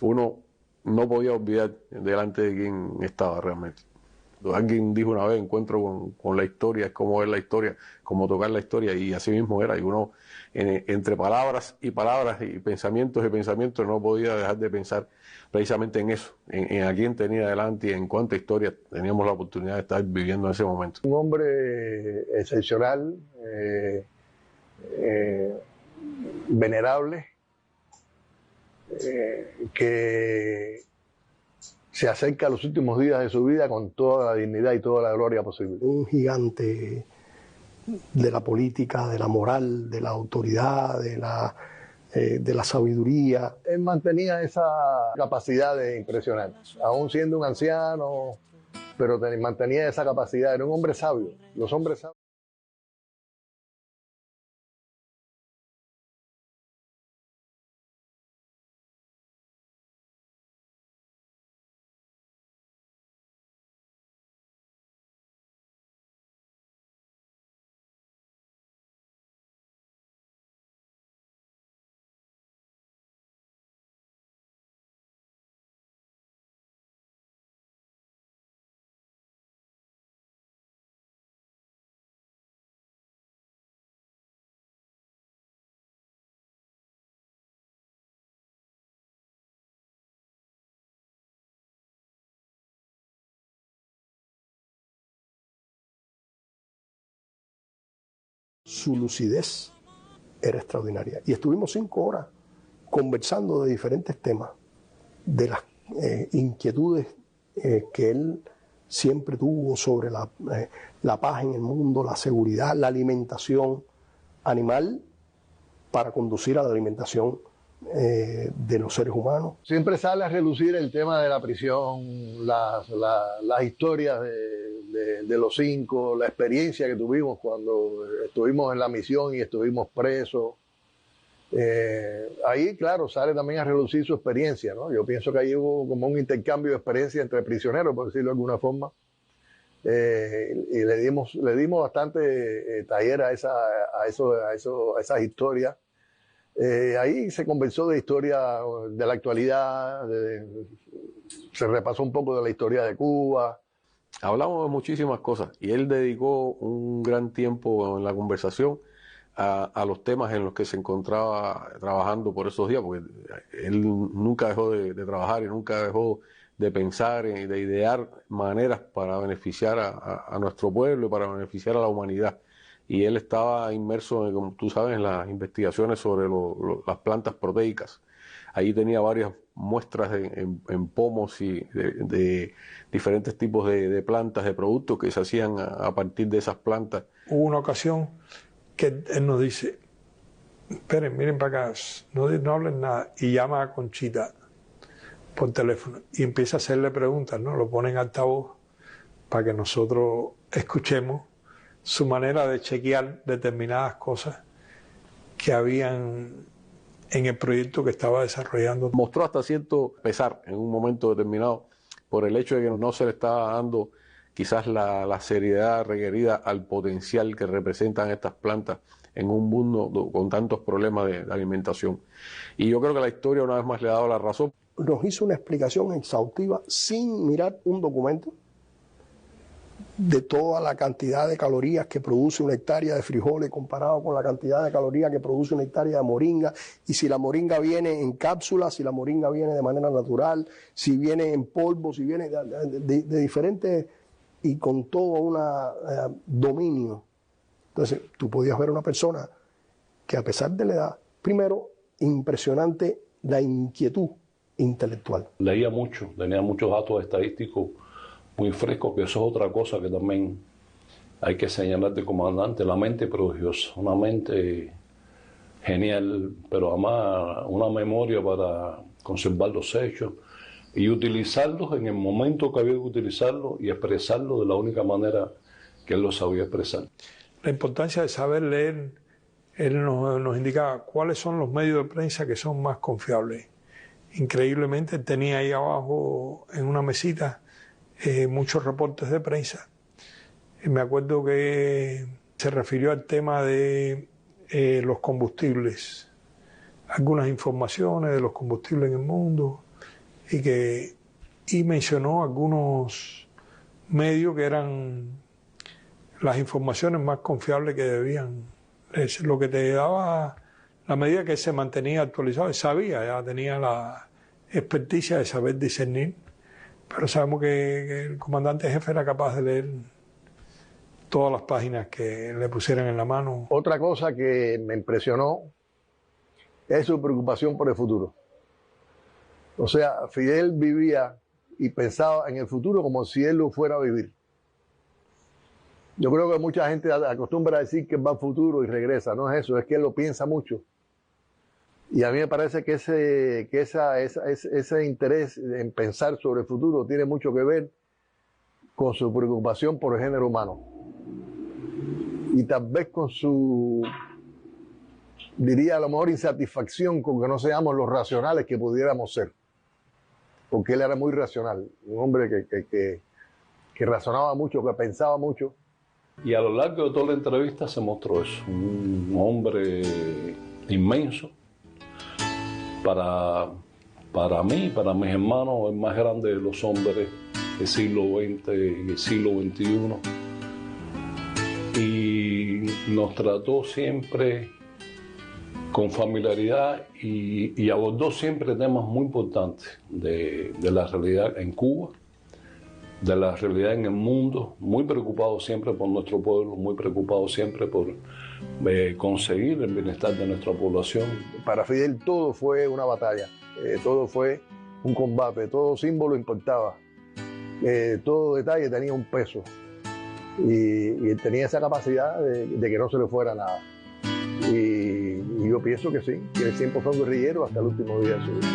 uno no podía olvidar delante de quién estaba realmente. Alguien dijo una vez, encuentro con la historia, es como ver la historia, como tocar la historia, y así mismo era. Y uno, entre palabras y pensamientos y pensamientos, no podía dejar de pensar precisamente en eso, en a quién tenía delante y en cuánta historia teníamos la oportunidad de estar viviendo en ese momento. Un hombre excepcional, venerable, que se acerca a los últimos días de su vida con toda la dignidad y toda la gloria posible. Un gigante de la política, de la moral, de la autoridad, de la sabiduría. Él mantenía esa capacidad de impresionar, aún siendo un anciano, pero mantenía esa capacidad, era un hombre sabio. Los hombres sabios. Su lucidez era extraordinaria. Y estuvimos 5 horas conversando de diferentes temas, de las inquietudes que él siempre tuvo sobre la paz en el mundo, la seguridad, la alimentación animal para conducir a la alimentación de los seres humanos. Siempre sale a relucir el tema de la prisión, las historias de los 5, la experiencia que tuvimos cuando estuvimos en la misión y estuvimos presos. Ahí, claro, sale también a relucir su experiencia, ¿no? Yo pienso que ahí hubo como un intercambio de experiencia entre prisioneros, por decirlo de alguna forma. Y le dimos bastante taller a esas historias. Ahí se conversó de historia de la actualidad, se repasó un poco de la historia de Cuba. Hablamos de muchísimas cosas y él dedicó un gran tiempo en la conversación a los temas en los que se encontraba trabajando por esos días, porque él nunca dejó de trabajar y nunca dejó de pensar y de idear maneras para beneficiar a nuestro pueblo y para beneficiar a la humanidad. Y él estaba inmerso, como tú sabes, en las investigaciones sobre las plantas proteicas. Ahí tenía varias muestras en pomos y de diferentes tipos de plantas, de productos que se hacían a partir de esas plantas. Hubo una ocasión que él nos dice, esperen, miren para acá, no hablen nada, y llama a Conchita por teléfono y empieza a hacerle preguntas, ¿no? Lo pone en altavoz para que nosotros escuchemos su manera de chequear determinadas cosas que habían en el proyecto que estaba desarrollando. Mostró hasta cierto pesar en un momento determinado por el hecho de que no se le estaba dando quizás la seriedad requerida al potencial que representan estas plantas en un mundo con tantos problemas de alimentación. Y yo creo que la historia una vez más le ha dado la razón. Nos hizo una explicación exhaustiva sin mirar un documento de toda la cantidad de calorías que produce una hectárea de frijoles comparado con la cantidad de calorías que produce una hectárea de moringa, y si la moringa viene en cápsulas, si la moringa viene de manera natural, si viene en polvo, si viene de diferentes, y con todo un dominio. Entonces tú podías ver a una persona que, a pesar de la edad, primero, impresionante la inquietud intelectual. Leía mucho, tenía muchos datos estadísticos muy frescos, que eso es otra cosa que también hay que señalar de comandante, la mente prodigiosa, una mente genial, pero además una memoria para conservar los hechos y utilizarlos en el momento que había que utilizarlos y expresarlos de la única manera que él lo sabía expresar. La importancia de saber leer, él nos indicaba cuáles son los medios de prensa que son más confiables. Increíblemente tenía ahí abajo en una mesita muchos reportes de prensa. Me acuerdo que se refirió al tema de los combustibles, algunas informaciones de los combustibles en el mundo, y mencionó algunos medios que eran las informaciones más confiables que debían. Es lo que te daba, la medida que se mantenía actualizado, sabía, ya tenía la experticia de saber discernir, pero sabemos que el comandante jefe era capaz de leer todas las páginas que le pusieran en la mano. Otra cosa que me impresionó es su preocupación por el futuro. O sea, Fidel vivía y pensaba en el futuro como si él lo fuera a vivir. Yo creo que mucha gente acostumbra a decir que va al futuro y regresa. No es eso, es que él lo piensa mucho. Y a mí me parece que ese interés en pensar sobre el futuro tiene mucho que ver con su preocupación por el género humano. Y tal vez con su, diría a lo mejor, insatisfacción con que no seamos los racionales que pudiéramos ser. Porque él era muy racional, un hombre que razonaba mucho, que pensaba mucho. Y a lo largo de toda la entrevista se mostró eso, un hombre inmenso. Para mí, para mis hermanos, el más grande de los hombres del siglo XX y el siglo XXI. Y nos trató siempre con familiaridad y abordó siempre temas muy importantes de la realidad en Cuba, de la realidad en el mundo, muy preocupado siempre por nuestro pueblo, muy preocupado siempre por conseguir el bienestar de nuestra población. Para Fidel todo fue una batalla, todo fue un combate, todo símbolo importaba, todo detalle tenía un peso y él tenía esa capacidad de que no se le fuera nada. Y yo pienso que sí, que él siempre fue un guerrillero hasta el último día de su vida.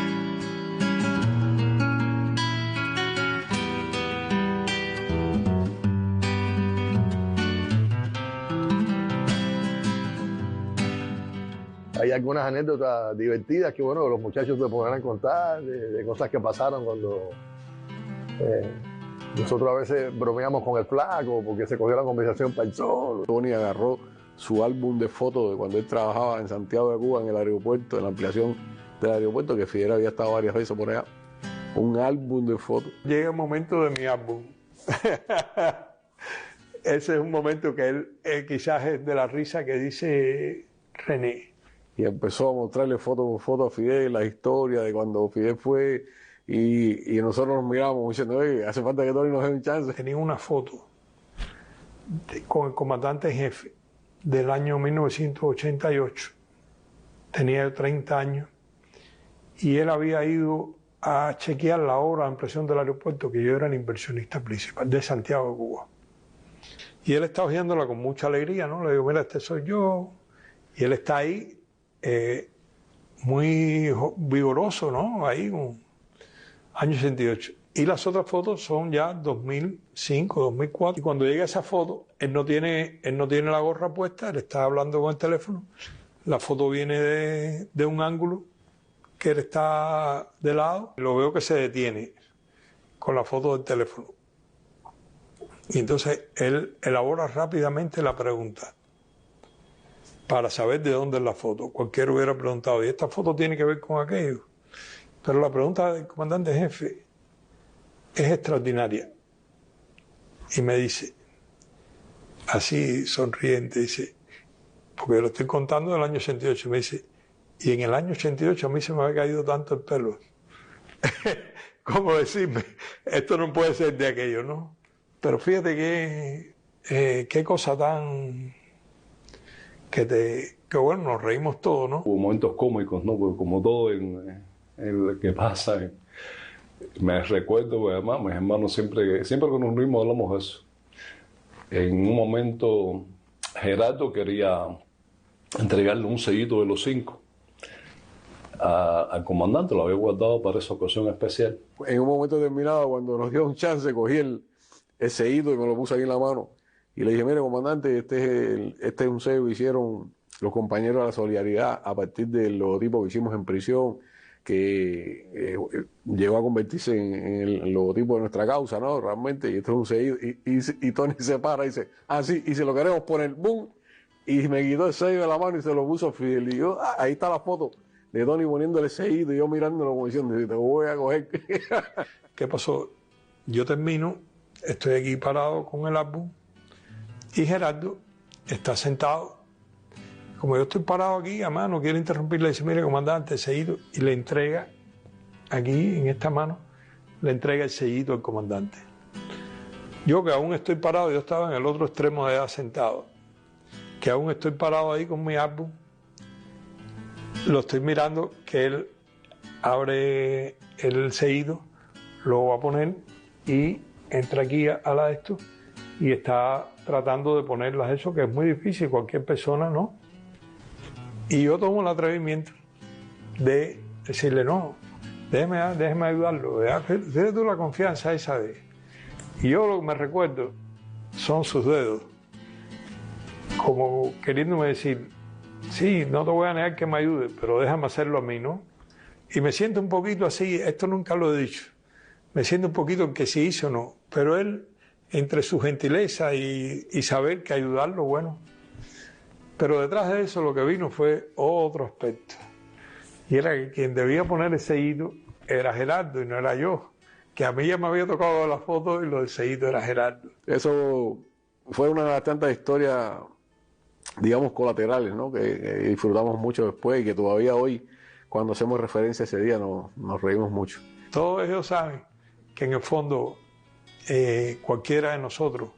Hay algunas anécdotas divertidas que, bueno, los muchachos te podrán contar, de cosas que pasaron cuando nosotros a veces bromeamos con el flaco porque se cogió la conversación para el sol. Tony agarró su álbum de fotos de cuando él trabajaba en Santiago de Cuba, en el aeropuerto, en la ampliación del aeropuerto, que Fidel había estado varias veces por allá. Un álbum de fotos. Llega el momento de mi álbum. Ese es un momento que él quizás es de la risa que dice René. Y empezó a mostrarle foto por foto a Fidel, la historia de cuando Fidel fue, y nosotros nos mirábamos diciendo, oye, hace falta que Tony nos dé un chance. Tenía una foto con el comandante jefe del año 1988. Tenía 30 años y él había ido a chequear la obra de impresión del aeropuerto, que yo era el inversionista principal de Santiago de Cuba. Y él está hojeándola con mucha alegría, ¿no? Le digo, mira, este soy yo. Y él está ahí muy vigoroso, ¿no? Ahí, con año 68. Y las otras fotos son ya 2005, 2004. Y cuando llega esa foto, él no tiene la gorra puesta, él está hablando con el teléfono. La foto viene de un ángulo que él está de lado. Lo veo que se detiene con la foto del teléfono. Y entonces él elabora rápidamente la pregunta para saber de dónde es la foto. Cualquiera hubiera preguntado, ¿y esta foto tiene que ver con aquello? Pero la pregunta del comandante jefe es extraordinaria. Y me dice, así sonriente, dice, porque lo estoy contando del año 88, me dice, y en el año 88 a mí se me había caído tanto el pelo. ¿Cómo decirme? Esto no puede ser de aquello, ¿no? Pero fíjate qué cosa tan... que bueno, nos reímos todos, ¿no? Hubo momentos cómicos, ¿no? Porque como todo en lo que pasa, me recuerdo, pues, además, mis hermanos siempre que nos reunimos hablamos de eso. En un momento, Gerardo quería entregarle un sellito de los 5 al comandante, lo había guardado para esa ocasión especial. En un momento determinado, cuando nos dio un chance, cogí el sellito y me lo puse ahí en la mano. Y le dije, mire, comandante, este es un sello que hicieron los compañeros de la Solidaridad a partir del logotipo que hicimos en prisión, que llegó a convertirse en el logotipo de nuestra causa, ¿no? Realmente, y esto es un sello. Y Tony se para y dice, sí, y se lo queremos poner, ¡boom! Y me quitó el sello de la mano y se lo puso a Fidel. Y yo, ahí está la foto de Tony poniéndole el sellito y yo mirándolo como diciendo, te voy a coger. ¿Qué pasó? Yo termino, estoy aquí parado con el álbum y Gerardo está sentado. Como yo estoy parado aquí, además no quiero interrumpirle, le dice, mire, comandante, el sellito, y le entrega, aquí en esta mano, le entrega el sellito al comandante. Yo que aún estoy parado, yo estaba en el otro extremo de edad sentado, que aún estoy parado ahí con mi álbum, lo estoy mirando, que él abre el sellito, lo va a poner y entra aquí a la de esto y está tratando de ponerlas eso, que es muy difícil, cualquier persona, ¿no? Y yo tomo el atrevimiento de decirle, no, déjeme ayudarlo, déjame tú la confianza esa de... Y yo lo que me recuerdo son sus dedos, como queriéndome decir, sí, no te voy a negar que me ayude, pero déjame hacerlo a mí, ¿no? Y me siento un poquito así, esto nunca lo he dicho, me siento un poquito en que sí hizo o no, pero él, entre su gentileza y saber que ayudarlo, bueno. Pero detrás de eso lo que vino fue otro aspecto. Y era que quien debía poner el sellito era Gerardo y no era yo. Que a mí ya me había tocado la foto y lo del sellito era Gerardo. Eso fue una de las tantas historias, digamos, colaterales, ¿no? Que disfrutamos mucho después y que todavía hoy, cuando hacemos referencia a ese día, nos reímos mucho. Todos ellos saben que en el fondo cualquiera de nosotros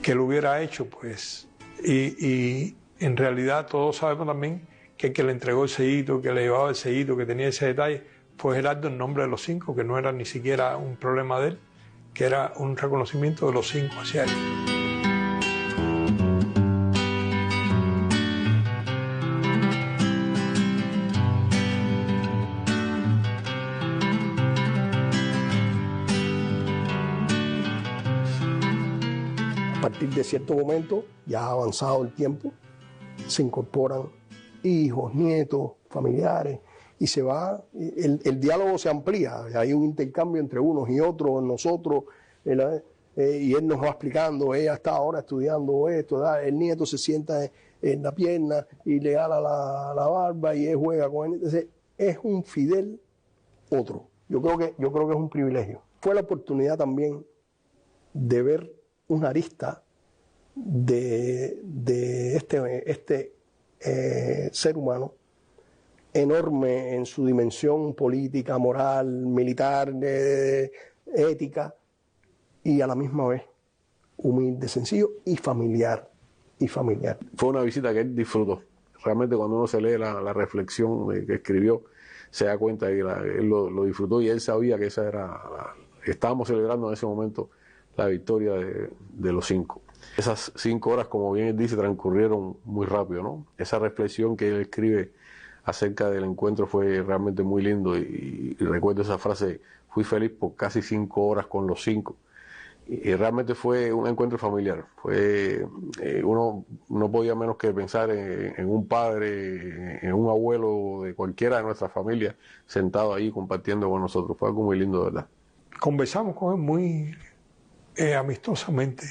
que lo hubiera hecho, pues, y en realidad todos sabemos también que el que le entregó el sellito, que le llevaba el sellito, que tenía ese detalle, fue Gerardo en nombre de los 5, que no era ni siquiera un problema de él, que era un reconocimiento de los 5 hacia él. A partir de cierto momento, ya ha avanzado el tiempo, se incorporan hijos, nietos, familiares, y se va, el diálogo se amplía, hay un intercambio entre unos y otros, nosotros, y él nos va explicando, ella está ahora estudiando esto, el nieto se sienta en la pierna y le ala la barba y él juega con él. Entonces, es un Fidel otro. Yo creo que es un privilegio. Fue la oportunidad también de ver una arista de este ser humano enorme en su dimensión política, moral, militar, ética, y a la misma vez humilde, sencillo y familiar. Fue una visita que él disfrutó. Realmente cuando uno se lee la reflexión que escribió, se da cuenta y él lo disfrutó y él sabía que esa era, estábamos celebrando en ese momento la victoria de los 5. Esas 5 horas, como bien él dice, transcurrieron muy rápido, ¿no? Esa reflexión que él escribe acerca del encuentro fue realmente muy lindo y recuerdo esa frase, fui feliz por casi 5 horas con los 5. Y realmente fue un encuentro familiar. Uno no podía menos que pensar en un padre, en un abuelo de cualquiera de nuestras familias sentado ahí compartiendo con nosotros. Fue algo muy lindo, de verdad. Conversamos con él muy amistosamente,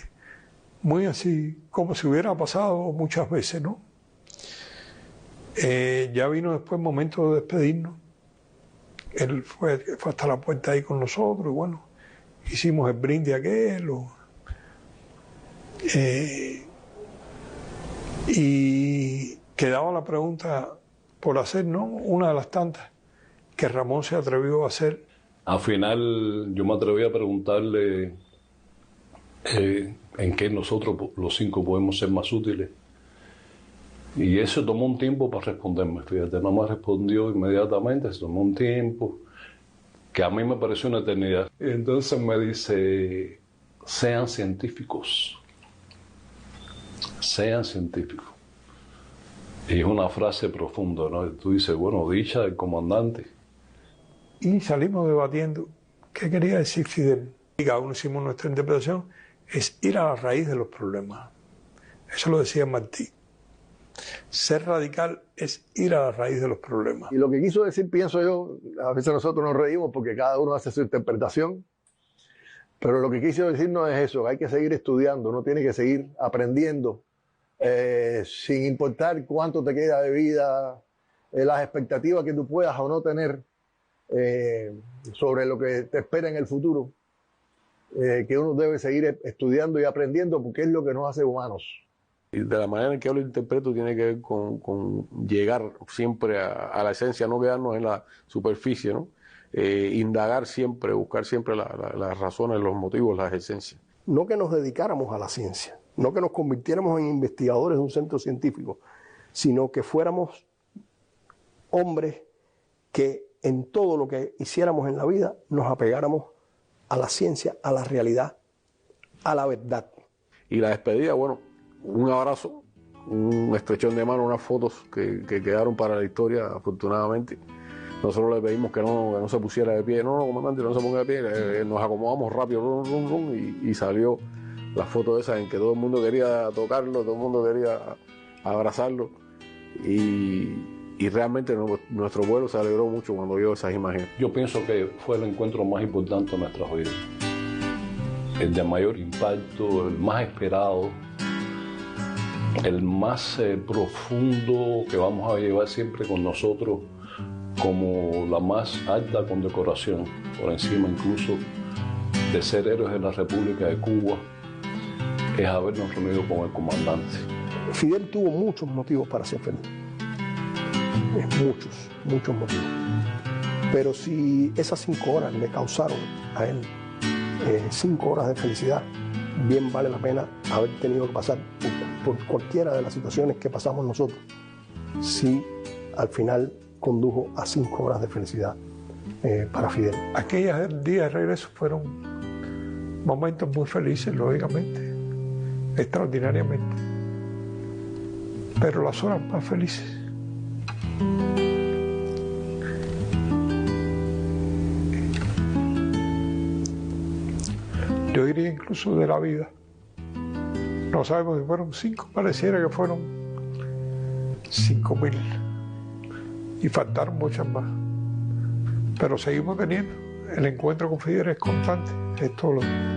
muy así, como si hubiera pasado muchas veces, ¿no? Ya vino después el momento de despedirnos. Él fue hasta la puerta ahí con nosotros y bueno, hicimos el brindis aquel. Y quedaba la pregunta por hacer, ¿no? Una de las tantas que Ramón se atrevió a hacer. Al final yo me atreví a preguntarle en qué nosotros los 5 podemos ser más útiles. Y eso tomó un tiempo para responderme, fíjate, no me respondió inmediatamente, se tomó un tiempo que a mí me pareció una eternidad. Y entonces me dice, sean científicos, sean científicos. Y es una frase profunda, ¿no? Tú dices, bueno, dicha del comandante. Y salimos debatiendo qué quería decir Fidel. Y cada uno hicimos nuestra interpretación, es ir a la raíz de los problemas. Eso lo decía Martí. Ser radical es ir a la raíz de los problemas. Y lo que quiso decir, pienso yo, a veces nosotros nos reímos porque cada uno hace su interpretación, pero lo que quiso decir no es eso, hay que seguir estudiando, uno tiene que seguir aprendiendo, sin importar cuánto te queda de vida, las expectativas que tú puedas o no tener sobre lo que te espera en el futuro, que uno debe seguir estudiando y aprendiendo porque es lo que nos hace humanos. Y de la manera en que yo lo interpreto tiene que ver con llegar siempre a la esencia, no quedarnos en la superficie, ¿no? Indagar siempre, buscar siempre las razones, los motivos, las esencias. No que nos dedicáramos a la ciencia, no que nos convirtiéramos en investigadores de un centro científico, sino que fuéramos hombres que en todo lo que hiciéramos en la vida nos apegáramos a la ciencia, a la realidad, a la verdad. Y la despedida, bueno, un abrazo, un estrechón de mano, unas fotos que quedaron para la historia, afortunadamente. Nosotros le pedimos que no se pusiera de pie. No, comandante, no se ponga de pie. Nos acomodamos rápido, y salió la foto esa en que todo el mundo quería tocarlo, todo el mundo quería abrazarlo. Y realmente nuestro vuelo se alegró mucho cuando vio esas imágenes. Yo pienso que fue el encuentro más importante de nuestras vidas. El de mayor impacto, el más esperado, el más profundo, que vamos a llevar siempre con nosotros como la más alta condecoración, por encima incluso de ser héroes de la República de Cuba, es habernos reunido con el comandante. Fidel tuvo muchos motivos para ser feliz. Muchos motivos. Pero si esas 5 horas le causaron a él 5 horas de felicidad, bien vale la pena haber tenido que pasar por cualquiera de las situaciones que pasamos nosotros, si al final condujo a 5 horas de felicidad para Fidel. Aquellos días de regreso fueron momentos muy felices, lógicamente, extraordinariamente, pero las horas más felices yo diría incluso de la vida. No sabemos si fueron 5, pareciera que fueron 5.000 y faltaron muchas más. Pero seguimos teniendo. El encuentro con Fidel es constante, es todos los días.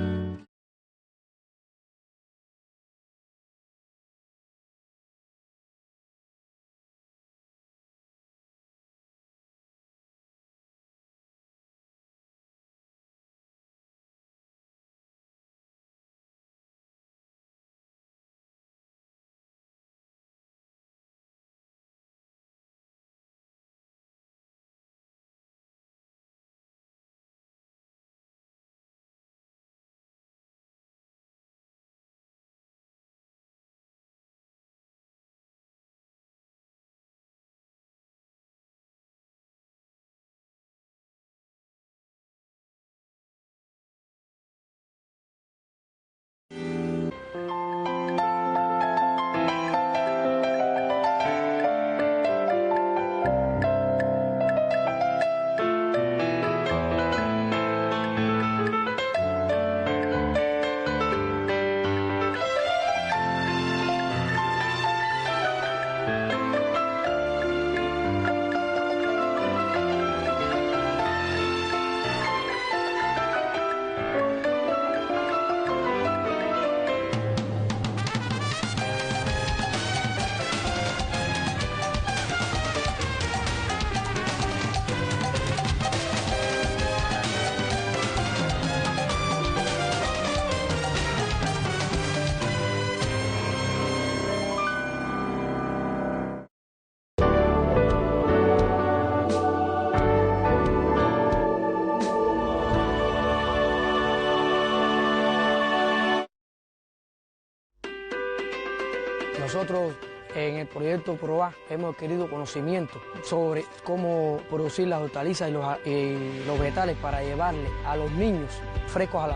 Nosotros en el proyecto PROA hemos adquirido conocimiento sobre cómo producir las hortalizas y los vegetales para llevarle a los niños frescos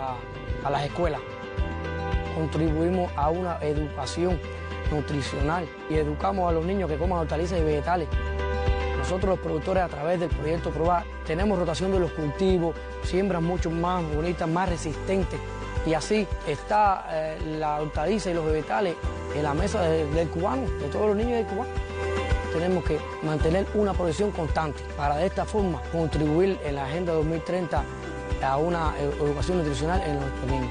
a las escuelas. Contribuimos a una educación nutricional y educamos a los niños que coman hortalizas y vegetales. Nosotros los productores a través del proyecto PROA tenemos rotación de los cultivos, siembras mucho más bonitas, más resistentes, y así está la hortaliza y los vegetales en la mesa del cubano, de todos los niños del cubano. Tenemos que mantener una producción constante para de esta forma contribuir en la Agenda 2030 a una educación nutricional en nuestros niños.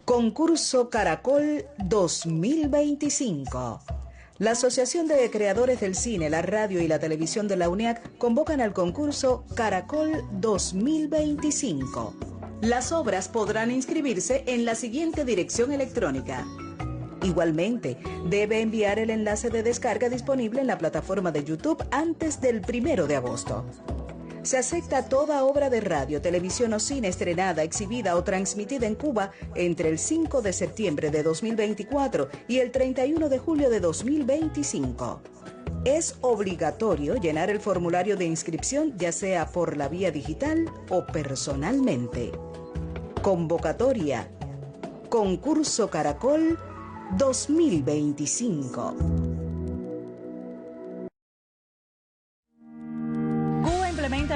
Concurso Caracol 2025. La Asociación de Creadores del Cine, la Radio y la Televisión de la UNEAC convocan al concurso Caracol 2025. Las obras podrán inscribirse en la siguiente dirección electrónica. Igualmente, debe enviar el enlace de descarga disponible en la plataforma de YouTube antes del 1 de agosto. Se acepta toda obra de radio, televisión o cine estrenada, exhibida o transmitida en Cuba entre el 5 de septiembre de 2024 y el 31 de julio de 2025. Es obligatorio llenar el formulario de inscripción, ya sea por la vía digital o personalmente. Convocatoria: Concurso Caracol 2025.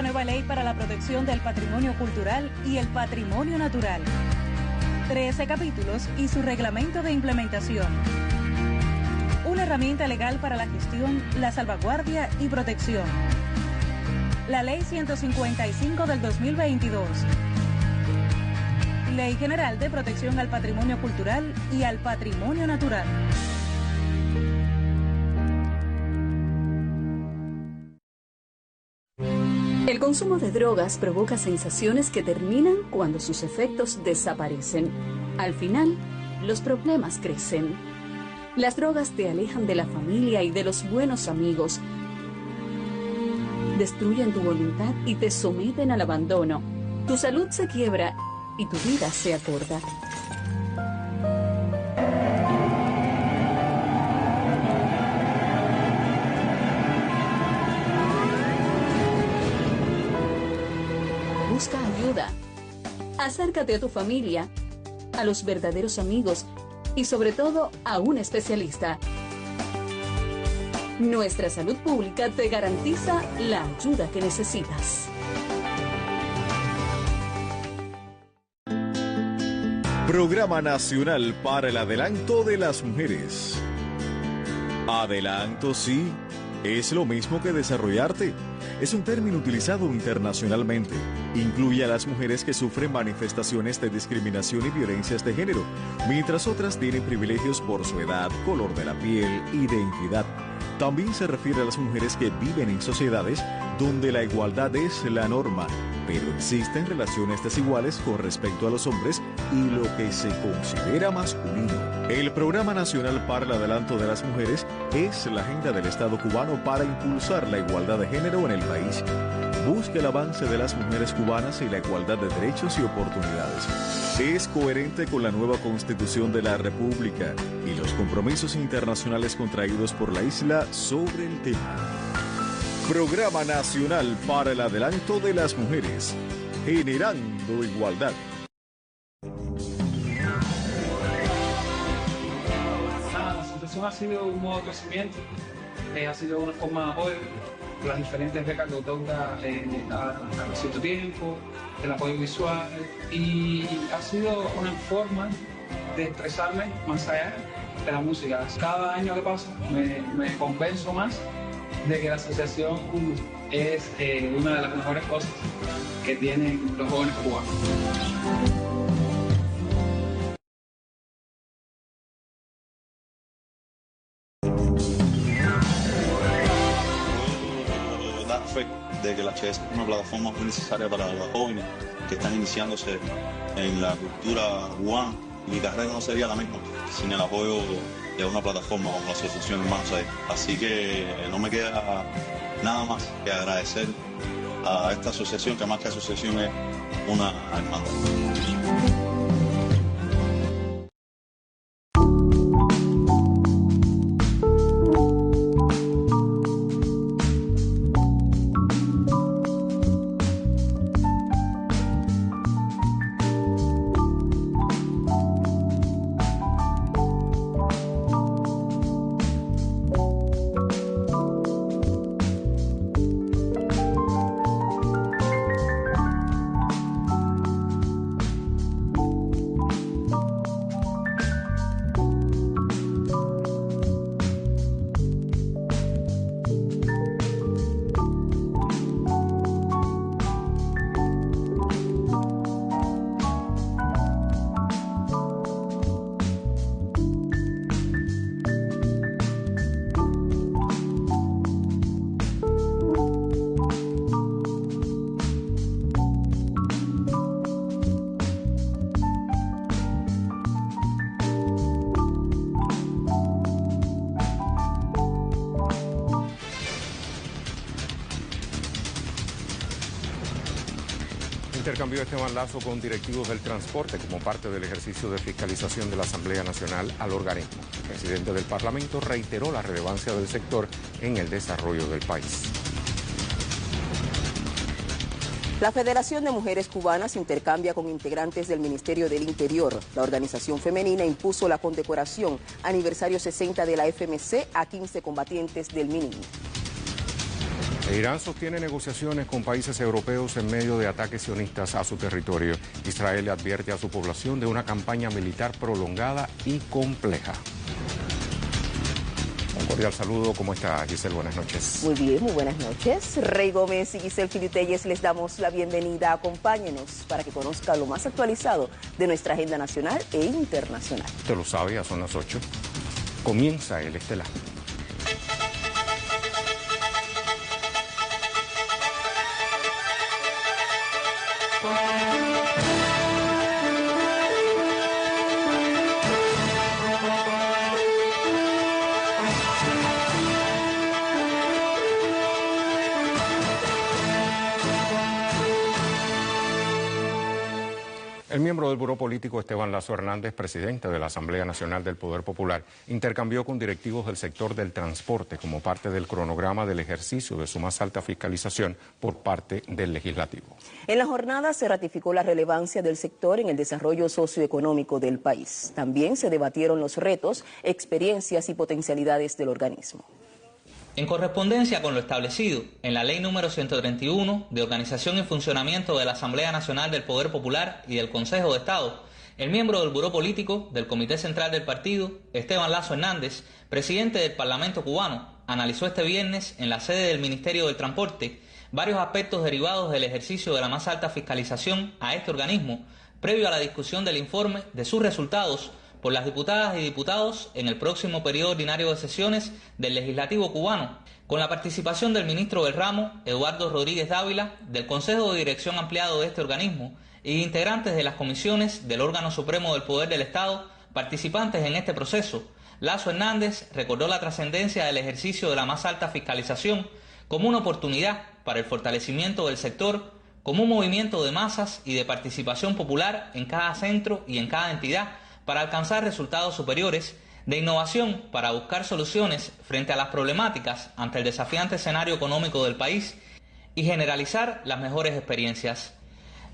Nueva ley para la protección del patrimonio cultural y el patrimonio natural. 13 capítulos y su reglamento de implementación. Una herramienta legal para la gestión, la salvaguardia y protección. La Ley 155 del 2022. Ley General de Protección al Patrimonio Cultural y al Patrimonio Natural. El consumo de drogas provoca sensaciones que terminan cuando sus efectos desaparecen. Al final, los problemas crecen. Las drogas te alejan de la familia y de los buenos amigos. Destruyen tu voluntad y te someten al abandono. Tu salud se quiebra y tu vida se acorta. Busca ayuda. Acércate a tu familia, a los verdaderos amigos y sobre todo a un especialista. Nuestra salud pública te garantiza la ayuda que necesitas. Programa Nacional para el Adelanto de las Mujeres. Adelanto, sí, es lo mismo que desarrollarte. Es un término utilizado internacionalmente. Incluye a las mujeres que sufren manifestaciones de discriminación y violencias de género, mientras otras tienen privilegios por su edad, color de la piel, identidad. También se refiere a las mujeres que viven en sociedades donde la igualdad es la norma, pero existen relaciones desiguales con respecto a los hombres y lo que se considera masculino. El Programa Nacional para el Adelanto de las Mujeres es la agenda del Estado cubano para impulsar la igualdad de género en el país. Busca el avance de las mujeres cubanas y la igualdad de derechos y oportunidades. Es coherente con la nueva Constitución de la República y los compromisos internacionales contraídos por la isla sobre el tema. Programa Nacional para el Adelanto de las Mujeres, generando igualdad. La situación ha sido un modo de crecimiento, ha sido una forma de apoyo, las diferentes becas que otorga a cierto tiempo, el apoyo visual, y ha sido una forma de expresarme más allá de la música. Cada año que pasa me convenzo más de que la asociación es una de las mejores cosas que tienen los jóvenes cubanos. Dar fe de que la HES es una plataforma muy necesaria para los jóvenes que están iniciándose en la cultura cubana, y mi carrera no sería la misma sin el apoyo de una plataforma como la Asociación Hermanos Said. Así que no me queda nada más que agradecer a esta asociación, que más que asociación es una hermandad. Intercambió Esteban Lazo con directivos del transporte como parte del ejercicio de fiscalización de la Asamblea Nacional al organismo. El presidente del Parlamento reiteró la relevancia del sector en el desarrollo del país. La Federación de Mujeres Cubanas intercambia con integrantes del Ministerio del Interior. La organización femenina impuso la condecoración aniversario 60 de la FMC a 15 combatientes del MINIM. Irán sostiene negociaciones con países europeos en medio de ataques sionistas a su territorio. Israel advierte a su población de una campaña militar prolongada y compleja. Un cordial saludo, ¿cómo está Giselle? Buenas noches. Muy bien, muy buenas noches. Rey Gómez y Giselle Filutelles les damos la bienvenida. Acompáñenos para que conozca lo más actualizado de nuestra agenda nacional e internacional. Usted lo sabe, ya son las 8. Comienza el estelar. El miembro del Buró Político Esteban Lazo Hernández, presidente de la Asamblea Nacional del Poder Popular, intercambió con directivos del sector del transporte como parte del cronograma del ejercicio de su más alta fiscalización por parte del Legislativo. En la jornada se ratificó la relevancia del sector en el desarrollo socioeconómico del país. También se debatieron los retos, experiencias y potencialidades del organismo. En correspondencia con lo establecido en la Ley número 131 de Organización y Funcionamiento de la Asamblea Nacional del Poder Popular y del Consejo de Estado, el miembro del Buró Político del Comité Central del Partido, Esteban Lazo Hernández, presidente del Parlamento cubano, analizó este viernes en la sede del Ministerio del Transporte varios aspectos derivados del ejercicio de la más alta fiscalización a este organismo, previo a la discusión del informe de sus resultados por las diputadas y diputados en el próximo periodo ordinario de sesiones del Legislativo cubano, con la participación del ministro del ramo, Eduardo Rodríguez Dávila, del Consejo de Dirección Ampliado de este organismo y integrantes de las comisiones del órgano supremo del Poder del Estado participantes en este proceso. Lazo Hernández recordó la trascendencia del ejercicio de la más alta fiscalización como una oportunidad para el fortalecimiento del sector, como un movimiento de masas y de participación popular en cada centro y en cada entidad, para alcanzar resultados superiores, de innovación para buscar soluciones frente a las problemáticas ante el desafiante escenario económico del país y generalizar las mejores experiencias.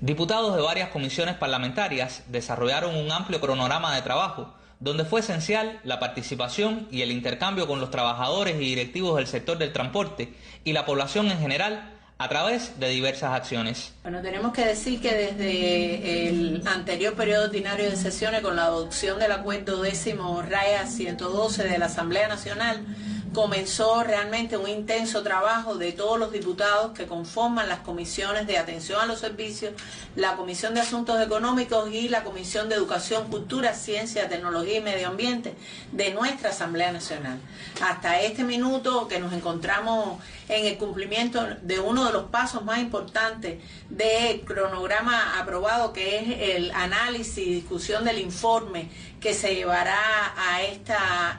Diputados de varias comisiones parlamentarias desarrollaron un amplio cronograma de trabajo donde fue esencial la participación y el intercambio con los trabajadores y directivos del sector del transporte y la población en general a través de diversas acciones. Bueno, tenemos que decir que desde el anterior periodo ordinario de sesiones, con la adopción del acuerdo 10/112 de la Asamblea Nacional, comenzó realmente un intenso trabajo de todos los diputados que conforman las comisiones de atención a los servicios, la Comisión de Asuntos Económicos y la Comisión de Educación, Cultura, Ciencia, Tecnología y Medio Ambiente de nuestra Asamblea Nacional. Hasta este minuto que nos encontramos en el cumplimiento de uno de los pasos más importantes del cronograma aprobado, que es el análisis y discusión del informe que se llevará a esta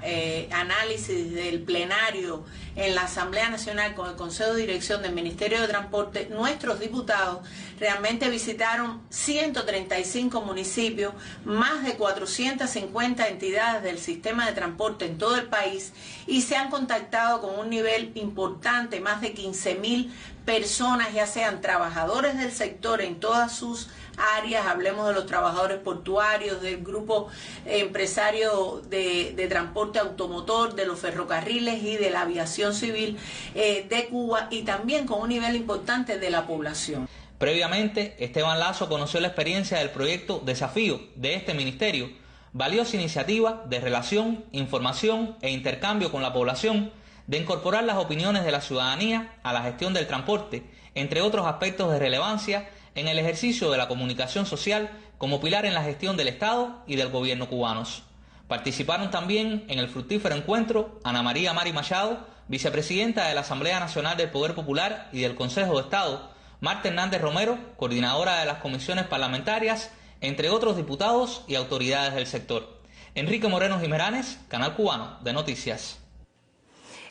análisis del plenario en la Asamblea Nacional con el Consejo de Dirección del Ministerio de Transporte. Nuestros diputados realmente visitaron 135 municipios, más de 450 entidades del sistema de transporte en todo el país, y se han contactado con un nivel importante, más de 15.000 personas, ya sean trabajadores del sector en todas sus áreas, hablemos de los trabajadores portuarios, del grupo empresario de transporte automotor, de los ferrocarriles y de la aviación civil de Cuba, y también con un nivel importante de la población. Previamente, Esteban Lazo conoció la experiencia del proyecto Desafío de este ministerio, valiosa iniciativa de relación, información e intercambio con la población, de incorporar las opiniones de la ciudadanía a la gestión del transporte, entre otros aspectos de relevancia en el ejercicio de la comunicación social como pilar en la gestión del Estado y del gobierno cubanos. Participaron también en el fructífero encuentro Ana María Mari Machado, vicepresidenta de la Asamblea Nacional del Poder Popular y del Consejo de Estado, Marta Hernández Romero, coordinadora de las comisiones parlamentarias, entre otros diputados y autoridades del sector. Enrique Moreno Jiménez, Canal Cubano de Noticias.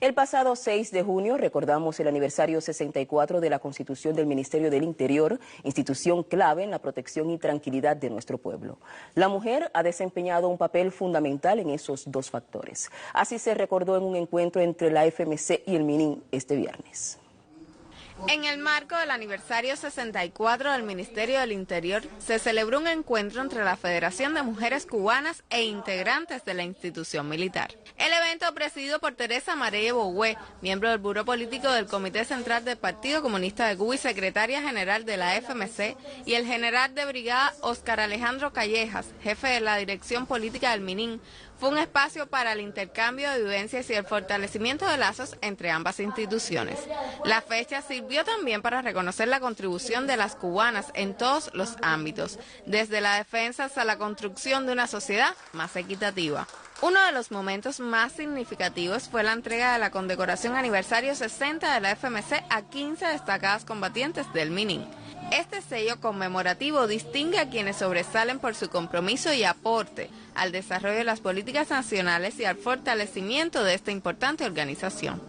El pasado 6 de junio recordamos el aniversario 64 de la Constitución del Ministerio del Interior, institución clave en la protección y tranquilidad de nuestro pueblo. La mujer ha desempeñado un papel fundamental en esos dos factores. Así se recordó en un encuentro entre la FMC y el MININ este viernes. En el marco del aniversario 64 del Ministerio del Interior, se celebró un encuentro entre la Federación de Mujeres Cubanas e integrantes de la institución militar. El evento, presidido por Teresa Marelle Bougué, miembro del Buró Político del Comité Central del Partido Comunista de Cuba y secretaria general de la FMC, y el general de brigada Óscar Alejandro Callejas, jefe de la Dirección Política del MININ, fue un espacio para el intercambio de vivencias y el fortalecimiento de lazos entre ambas instituciones. La fecha sirvió también para reconocer la contribución de las cubanas en todos los ámbitos, desde la defensa hasta la construcción de una sociedad más equitativa. Uno de los momentos más significativos fue la entrega de la condecoración aniversario 60 de la FMC a 15 destacadas combatientes del MININ. Este sello conmemorativo distingue a quienes sobresalen por su compromiso y aporte al desarrollo de las políticas nacionales y al fortalecimiento de esta importante organización.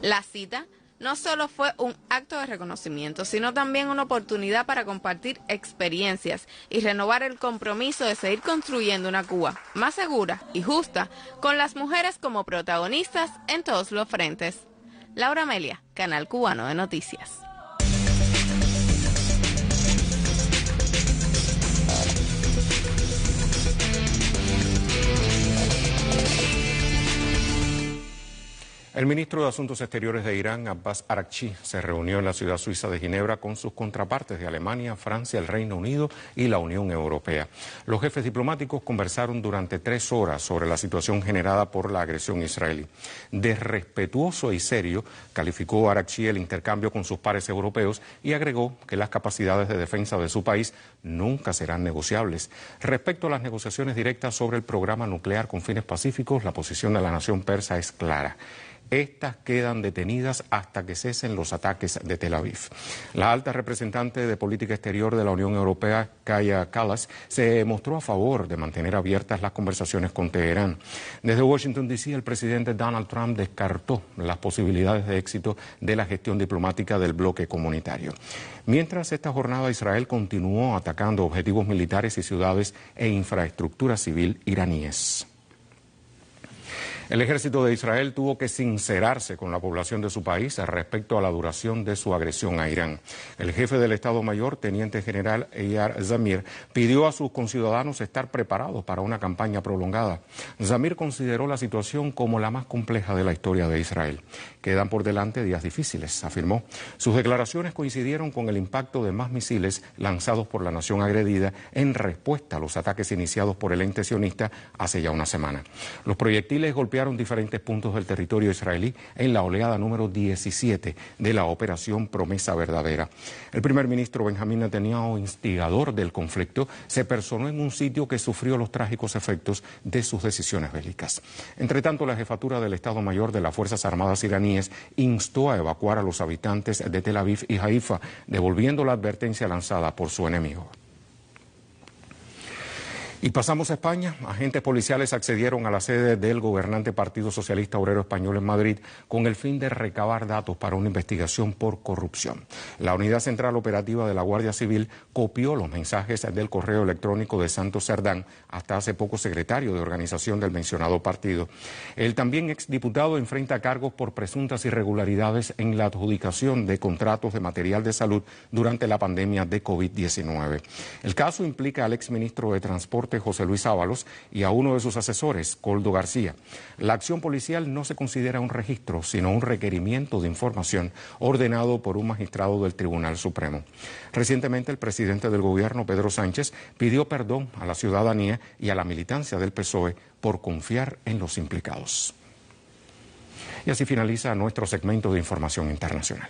La cita no solo fue un acto de reconocimiento, sino también una oportunidad para compartir experiencias y renovar el compromiso de seguir construyendo una Cuba más segura y justa, con las mujeres como protagonistas en todos los frentes. Laura Amelia, Canal Cubano de Noticias. El ministro de Asuntos Exteriores de Irán, Abbas Araghchi, se reunió en la ciudad suiza de Ginebra con sus contrapartes de Alemania, Francia, el Reino Unido y la Unión Europea. Los jefes diplomáticos conversaron durante 3 horas sobre la situación generada por la agresión israelí. De respetuoso y serio, calificó Araghchi el intercambio con sus pares europeos y agregó que las capacidades de defensa de su país nunca serán negociables. Respecto a las negociaciones directas sobre el programa nuclear con fines pacíficos, la posición de la nación persa es clara. Estas quedan detenidas hasta que cesen los ataques de Tel Aviv. La alta representante de política exterior de la Unión Europea, Kaja Kallas, se mostró a favor de mantener abiertas las conversaciones con Teherán. Desde Washington, D.C., el presidente Donald Trump descartó las posibilidades de éxito de la gestión diplomática del bloque comunitario. Mientras esta jornada, Israel continuó atacando objetivos militares y ciudades e infraestructura civil iraníes. El ejército de Israel tuvo que sincerarse con la población de su país respecto a la duración de su agresión a Irán. El jefe del Estado Mayor, teniente general Eyal Zamir, pidió a sus conciudadanos estar preparados para una campaña prolongada. Zamir consideró la situación como la más compleja de la historia de Israel. Quedan por delante días difíciles, afirmó. Sus declaraciones coincidieron con el impacto de más misiles lanzados por la nación agredida en respuesta a los ataques iniciados por el ente sionista hace ya una semana. Los proyectiles golpearon golpearon diferentes puntos del territorio israelí en la oleada número 17 de la Operación Promesa Verdadera. El primer ministro Benjamín Netanyahu, instigador del conflicto, se personó en un sitio que sufrió los trágicos efectos de sus decisiones bélicas. Entre tanto, la jefatura del Estado Mayor de las Fuerzas Armadas iraníes instó a evacuar a los habitantes de Tel Aviv y Haifa, devolviendo la advertencia lanzada por su enemigo. Y pasamos a España. Agentes policiales accedieron a la sede del gobernante Partido Socialista Obrero Español en Madrid con el fin de recabar datos para una investigación por corrupción. La Unidad Central Operativa de la Guardia Civil copió los mensajes del correo electrónico de Santos Cerdán, hasta hace poco secretario de organización del mencionado partido. El también exdiputado enfrenta cargos por presuntas irregularidades en la adjudicación de contratos de material de salud durante la pandemia de COVID-19. El caso implica al exministro de Transporte José Luis Ábalos y a uno de sus asesores, Koldo García. La acción policial no se considera un registro, sino un requerimiento de información ordenado por un magistrado del Tribunal Supremo. Recientemente, el presidente del gobierno, Pedro Sánchez, pidió perdón a la ciudadanía y a la militancia del PSOE por confiar en los implicados. Y así finaliza nuestro segmento de información internacional.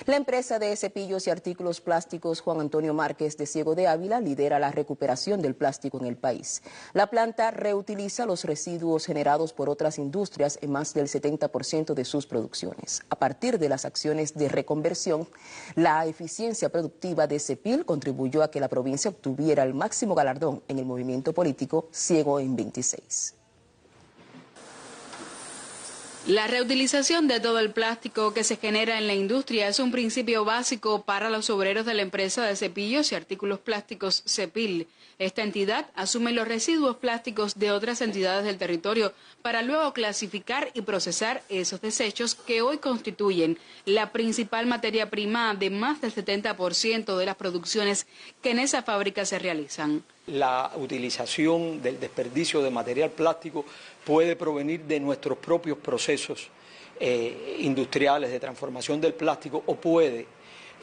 La empresa de cepillos y artículos plásticos Juan Antonio Márquez de Ciego de Ávila lidera la recuperación del plástico en el país. La planta reutiliza los residuos generados por otras industrias en más del 70% de sus producciones. A partir de las acciones de reconversión, la eficiencia productiva de Cepil contribuyó a que la provincia obtuviera el máximo galardón en el movimiento político Ciego en 26. La reutilización de todo el plástico que se genera en la industria es un principio básico para los obreros de la empresa de cepillos y artículos plásticos Cepil. Esta entidad asume los residuos plásticos de otras entidades del territorio para luego clasificar y procesar esos desechos que hoy constituyen la principal materia prima de más del 70% de las producciones que en esa fábrica se realizan. La utilización del desperdicio de material plástico puede provenir de nuestros propios procesos industriales de transformación del plástico o puede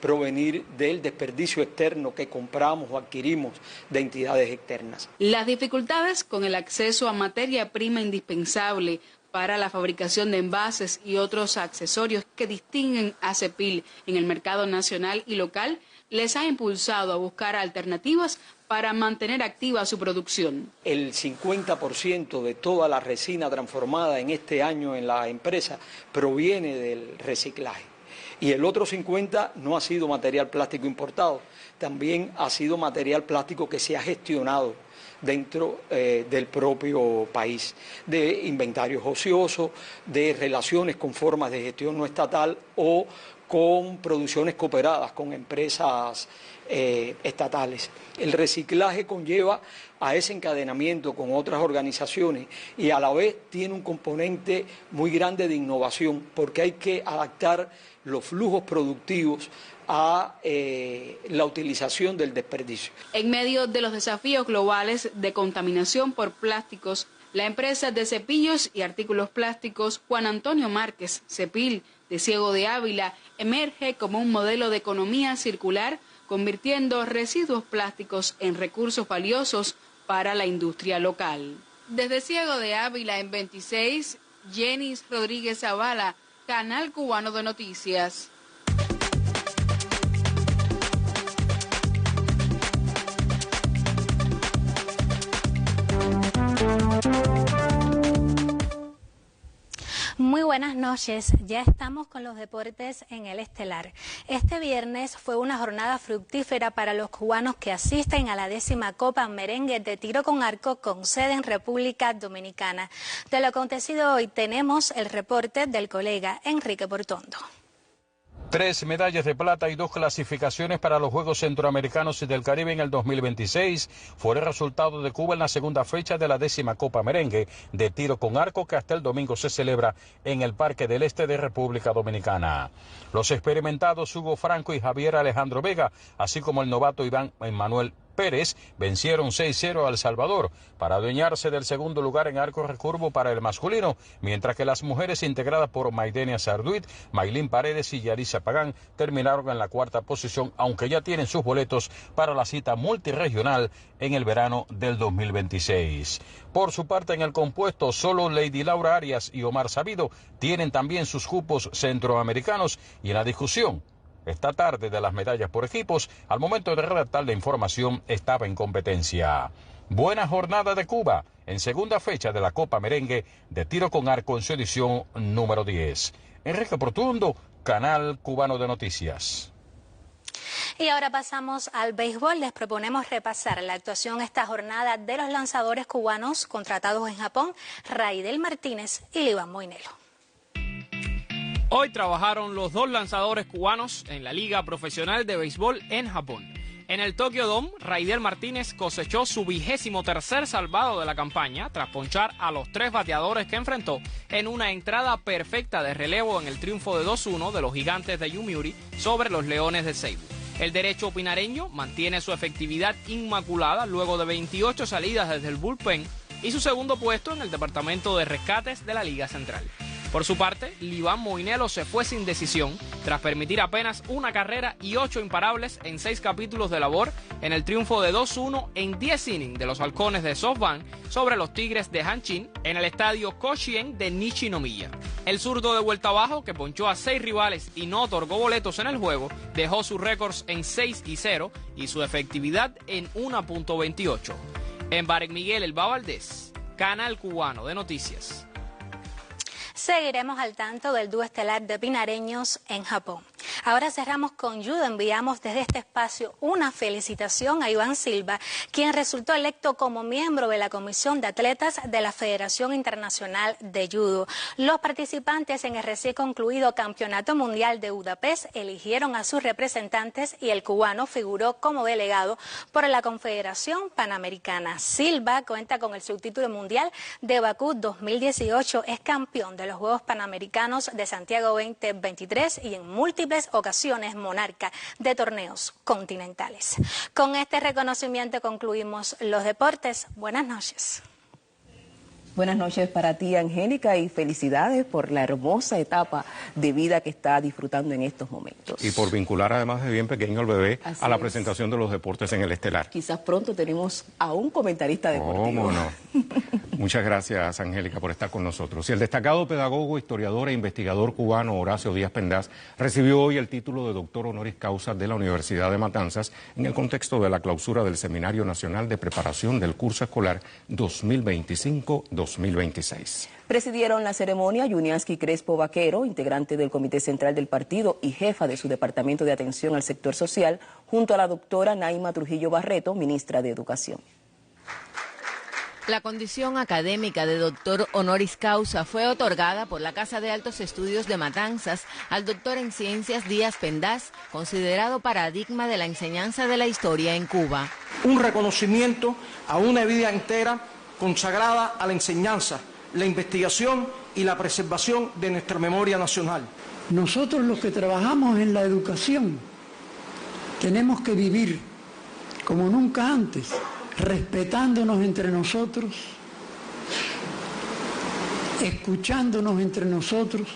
provenir del desperdicio externo que compramos o adquirimos de entidades externas. Las dificultades con el acceso a materia prima indispensable para la fabricación de envases y otros accesorios que distinguen a Cepil en el mercado nacional y local les ha impulsado a buscar alternativas para mantener activa su producción. El 50% de toda la resina transformada en este año en la empresa proviene del reciclaje. Y el otro 50% no ha sido material plástico importado, también ha sido material plástico que se ha gestionado dentro del propio país, de inventarios ociosos, de relaciones con formas de gestión no estatal o con producciones cooperadas con empresas estatales. El reciclaje conlleva a ese encadenamiento con otras organizaciones y a la vez tiene un componente muy grande de innovación porque hay que adaptar los flujos productivos a la utilización del desperdicio. En medio de los desafíos globales de contaminación por plásticos, la empresa de cepillos y artículos plásticos Juan Antonio Márquez, Cepil, de Ciego de Ávila, emerge como un modelo de economía circular, convirtiendo residuos plásticos en recursos valiosos para la industria local. Desde Ciego de Ávila en 26, Jenis Rodríguez Zavala, Canal Cubano de Noticias. Muy Buenas noches, ya estamos con los deportes en el estelar. Este viernes fue una jornada fructífera para los cubanos que asisten a la 10ª Copa Merengue de Tiro con Arco con sede en República Dominicana. De lo acontecido hoy tenemos el reporte del colega Enrique Portondo. 3 medallas de plata y 2 clasificaciones para los Juegos Centroamericanos y del Caribe en el 2026 fue el resultado de Cuba en la segunda fecha de la 10ª Copa Merengue de Tiro con Arco que hasta el domingo se celebra en el Parque del Este de República Dominicana. Los experimentados Hugo Franco y Javier Alejandro Vega, así como el novato Iván Manuel Pérez, vencieron 6-0 a El Salvador para adueñarse del segundo lugar en arco recurvo para el masculino, mientras que las mujeres integradas por Maidenia Sarduit, Maylin Paredes y Yarisa Pagán terminaron en la 4ª posición, aunque ya tienen sus boletos para la cita multirregional en el verano del 2026. Por su parte, en el compuesto, solo Lady Laura Arias y Omar Sabido tienen también sus cupos centroamericanos y en la discusión esta tarde de las medallas por equipos, al momento de redactar la información estaba en competencia. Buena jornada de Cuba en segunda fecha de la Copa Merengue de Tiro con Arco en su edición número 10. Enrique Portuondo, Canal Cubano de Noticias. Y ahora pasamos al béisbol. Les proponemos repasar la actuación esta jornada de los lanzadores cubanos contratados en Japón, Raidel Martínez y Liván Moinelo. Hoy trabajaron los 2 lanzadores cubanos en la Liga Profesional de Béisbol en Japón. En el Tokyo Dome, Raidel Martínez cosechó su 23º salvado de la campaña tras ponchar a los 3 bateadores que enfrentó en una entrada perfecta de relevo en el triunfo de 2-1 de los Gigantes de Yomiuri sobre los Leones de Seibu. El derecho pinareño mantiene su efectividad inmaculada luego de 28 salidas desde el bullpen y su segundo puesto en el departamento de rescates de la Liga Central. Por su parte, Liván Moinelo se fue sin decisión tras permitir apenas una carrera y 8 imparables en 6 capítulos de labor en el triunfo de 2-1 en 10 innings de los halcones de SoftBank sobre los Tigres de Hanshin en el estadio Koshien de Nichinomiya. El zurdo de vuelta abajo, que ponchó a 6 rivales y no otorgó boletos en el juego, dejó sus récords en 6-0 y su efectividad en 1.28. En Barek Miguel Elba Valdés, Canal Cubano de Noticias. Seguiremos al tanto del dúo estelar de pinareños en Japón. Ahora cerramos con judo. Enviamos desde este espacio una felicitación a Iván Silva, quien resultó electo como miembro de la Comisión de Atletas de la Federación Internacional de Judo. Los participantes en el recién concluido Campeonato Mundial de Budapest eligieron a sus representantes y el cubano figuró como delegado por la Confederación Panamericana. Silva cuenta con el subtítulo mundial de Bakú 2018, es campeón de los Juegos Panamericanos de Santiago 2023 y en múltiples ocasiones monarca de torneos continentales. Con este reconocimiento concluimos los deportes. Buenas noches. Buenas noches para ti, Angélica, y felicidades por la hermosa etapa de vida que está disfrutando en estos momentos. Y por vincular además de bien pequeño al bebé a la presentación de los deportes en el estelar. Quizás pronto tenemos a un comentarista deportivo. ¿Cómo no? Muchas gracias, Angélica, por estar con nosotros. Y el destacado pedagogo, historiador e investigador cubano Horacio Díaz Pendaz recibió hoy el título de doctor honoris causa de la Universidad de Matanzas en el contexto de la clausura del Seminario Nacional de Preparación del Curso Escolar 2025-2026. Presidieron la ceremonia Yuniansky Crespo Vaquero, integrante del Comité Central del Partido y jefa de su Departamento de Atención al Sector Social, junto a la doctora Naima Trujillo Barreto, ministra de Educación. La condición académica de doctor honoris causa fue otorgada por la Casa de Altos Estudios de Matanzas al doctor en Ciencias Díaz Pendaz, considerado paradigma de la enseñanza de la historia en Cuba. Un reconocimiento a una vida entera consagrada a la enseñanza, la investigación y la preservación de nuestra memoria nacional. Nosotros los que trabajamos en la educación tenemos que vivir como nunca antes, respetándonos entre nosotros, escuchándonos entre nosotros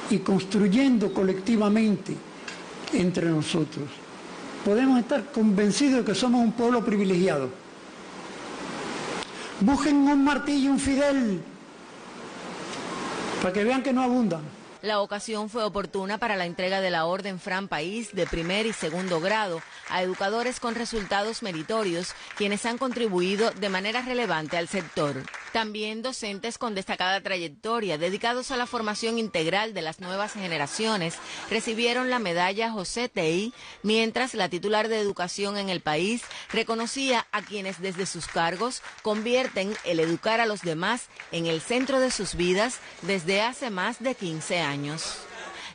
y construyendo colectivamente entre nosotros. Podemos estar convencidos de que somos un pueblo privilegiado. Busquen un martillo, un Fidel, para que vean que no abundan. La ocasión fue oportuna para la entrega de la Orden Fran País de primer y segundo grado a educadores con resultados meritorios, quienes han contribuido de manera relevante al sector. También docentes con destacada trayectoria, dedicados a la formación integral de las nuevas generaciones, recibieron la medalla José Tei, mientras la titular de Educación en el país reconocía a quienes desde sus cargos convierten el educar a los demás en el centro de sus vidas desde hace más de 15 años.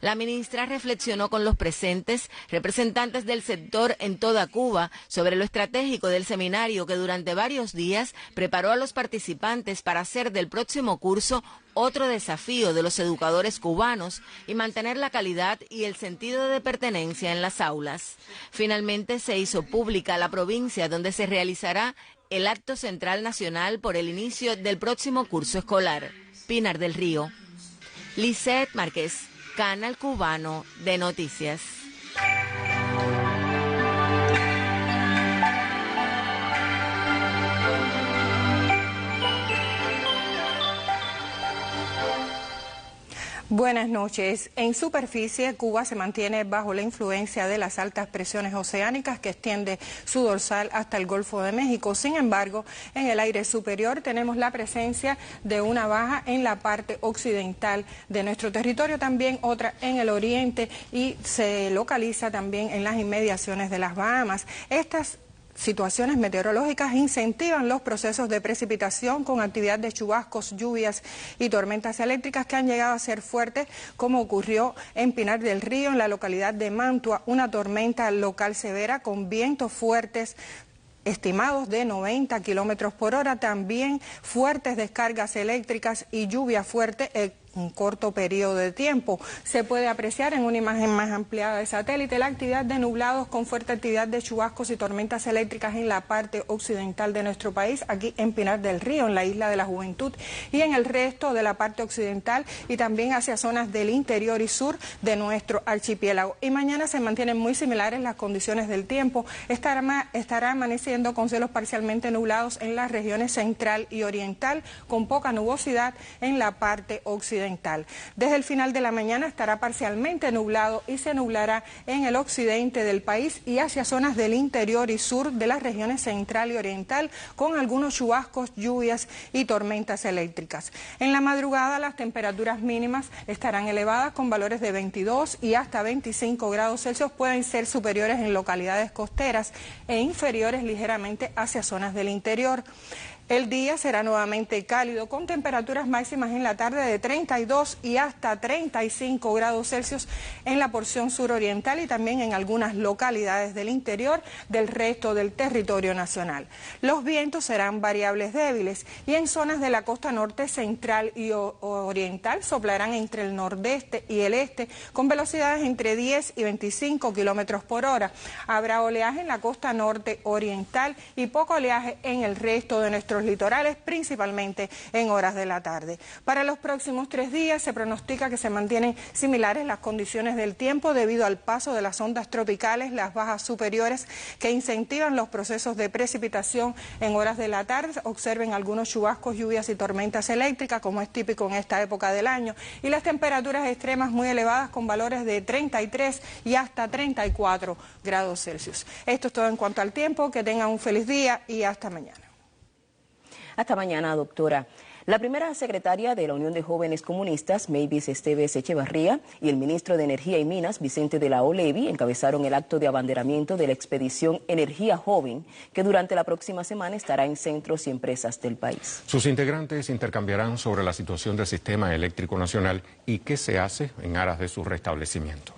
La ministra reflexionó con los presentes, representantes del sector en toda Cuba, sobre lo estratégico del seminario que durante varios días preparó a los participantes para hacer del próximo curso otro desafío de los educadores cubanos y mantener la calidad y el sentido de pertenencia en las aulas. Finalmente se hizo pública la provincia donde se realizará el acto central nacional por el inicio del próximo curso escolar. Pinar del Río. Lisette Márquez, Canal Cubano de Noticias. Buenas noches. En superficie, Cuba se mantiene bajo la influencia de las altas presiones oceánicas que extiende su dorsal hasta el Golfo de México. Sin embargo, en el aire superior tenemos la presencia de una baja en la parte occidental de nuestro territorio, también otra en el oriente y se localiza también en las inmediaciones de las Bahamas. Estas situaciones meteorológicas incentivan los procesos de precipitación con actividad de chubascos, lluvias y tormentas eléctricas que han llegado a ser fuertes, como ocurrió en Pinar del Río, en la localidad de Mantua, una tormenta local severa con vientos fuertes estimados de 90 kilómetros por hora, también fuertes descargas eléctricas y lluvia fuerte en un corto periodo de tiempo. Se puede apreciar en una imagen más ampliada de satélite la actividad de nublados con fuerte actividad de chubascos y tormentas eléctricas en la parte occidental de nuestro país, aquí en Pinar del Río, en la Isla de la Juventud, y en el resto de la parte occidental y también hacia zonas del interior y sur de nuestro archipiélago. Y mañana se mantienen muy similares las condiciones del tiempo. Estará amaneciendo con cielos parcialmente nublados en las regiones central y oriental, con poca nubosidad en la parte occidental. Desde el final de la mañana estará parcialmente nublado y se nublará en el occidente del país y hacia zonas del interior y sur de las regiones central y oriental, con algunos chubascos, lluvias y tormentas eléctricas. En la madrugada las temperaturas mínimas estarán elevadas con valores de 22 y hasta 25 grados Celsius, pueden ser superiores en localidades costeras e inferiores ligeramente hacia zonas del interior. El día será nuevamente cálido, con temperaturas máximas en la tarde de 32 y hasta 35 grados Celsius en la porción suroriental y también en algunas localidades del interior del resto del territorio nacional. Los vientos serán variables débiles y en zonas de la costa norte, central y oriental soplarán entre el nordeste y el este con velocidades entre 10 y 25 kilómetros por hora. Habrá oleaje en la costa norte oriental y poco oleaje en el resto de nuestros litorales, principalmente en horas de la tarde. Para los próximos 3 días se pronostica que se mantienen similares las condiciones del tiempo debido al paso de las ondas tropicales, las bajas superiores que incentivan los procesos de precipitación en horas de la tarde. Observen algunos chubascos, lluvias y tormentas eléctricas, como es típico en esta época del año, y las temperaturas extremas muy elevadas con valores de 33 y hasta 34 grados Celsius. Esto es todo en cuanto al tiempo. Que tengan un feliz día y hasta mañana. Hasta mañana, doctora. La primera secretaria de la Unión de Jóvenes Comunistas, Mavis Esteves Echevarría, y el ministro de Energía y Minas, Vicente de la O. Levi, encabezaron el acto de abanderamiento de la expedición Energía Joven, que durante la próxima semana estará en centros y empresas del país. Sus integrantes intercambiarán sobre la situación del sistema eléctrico nacional y qué se hace en aras de su restablecimiento.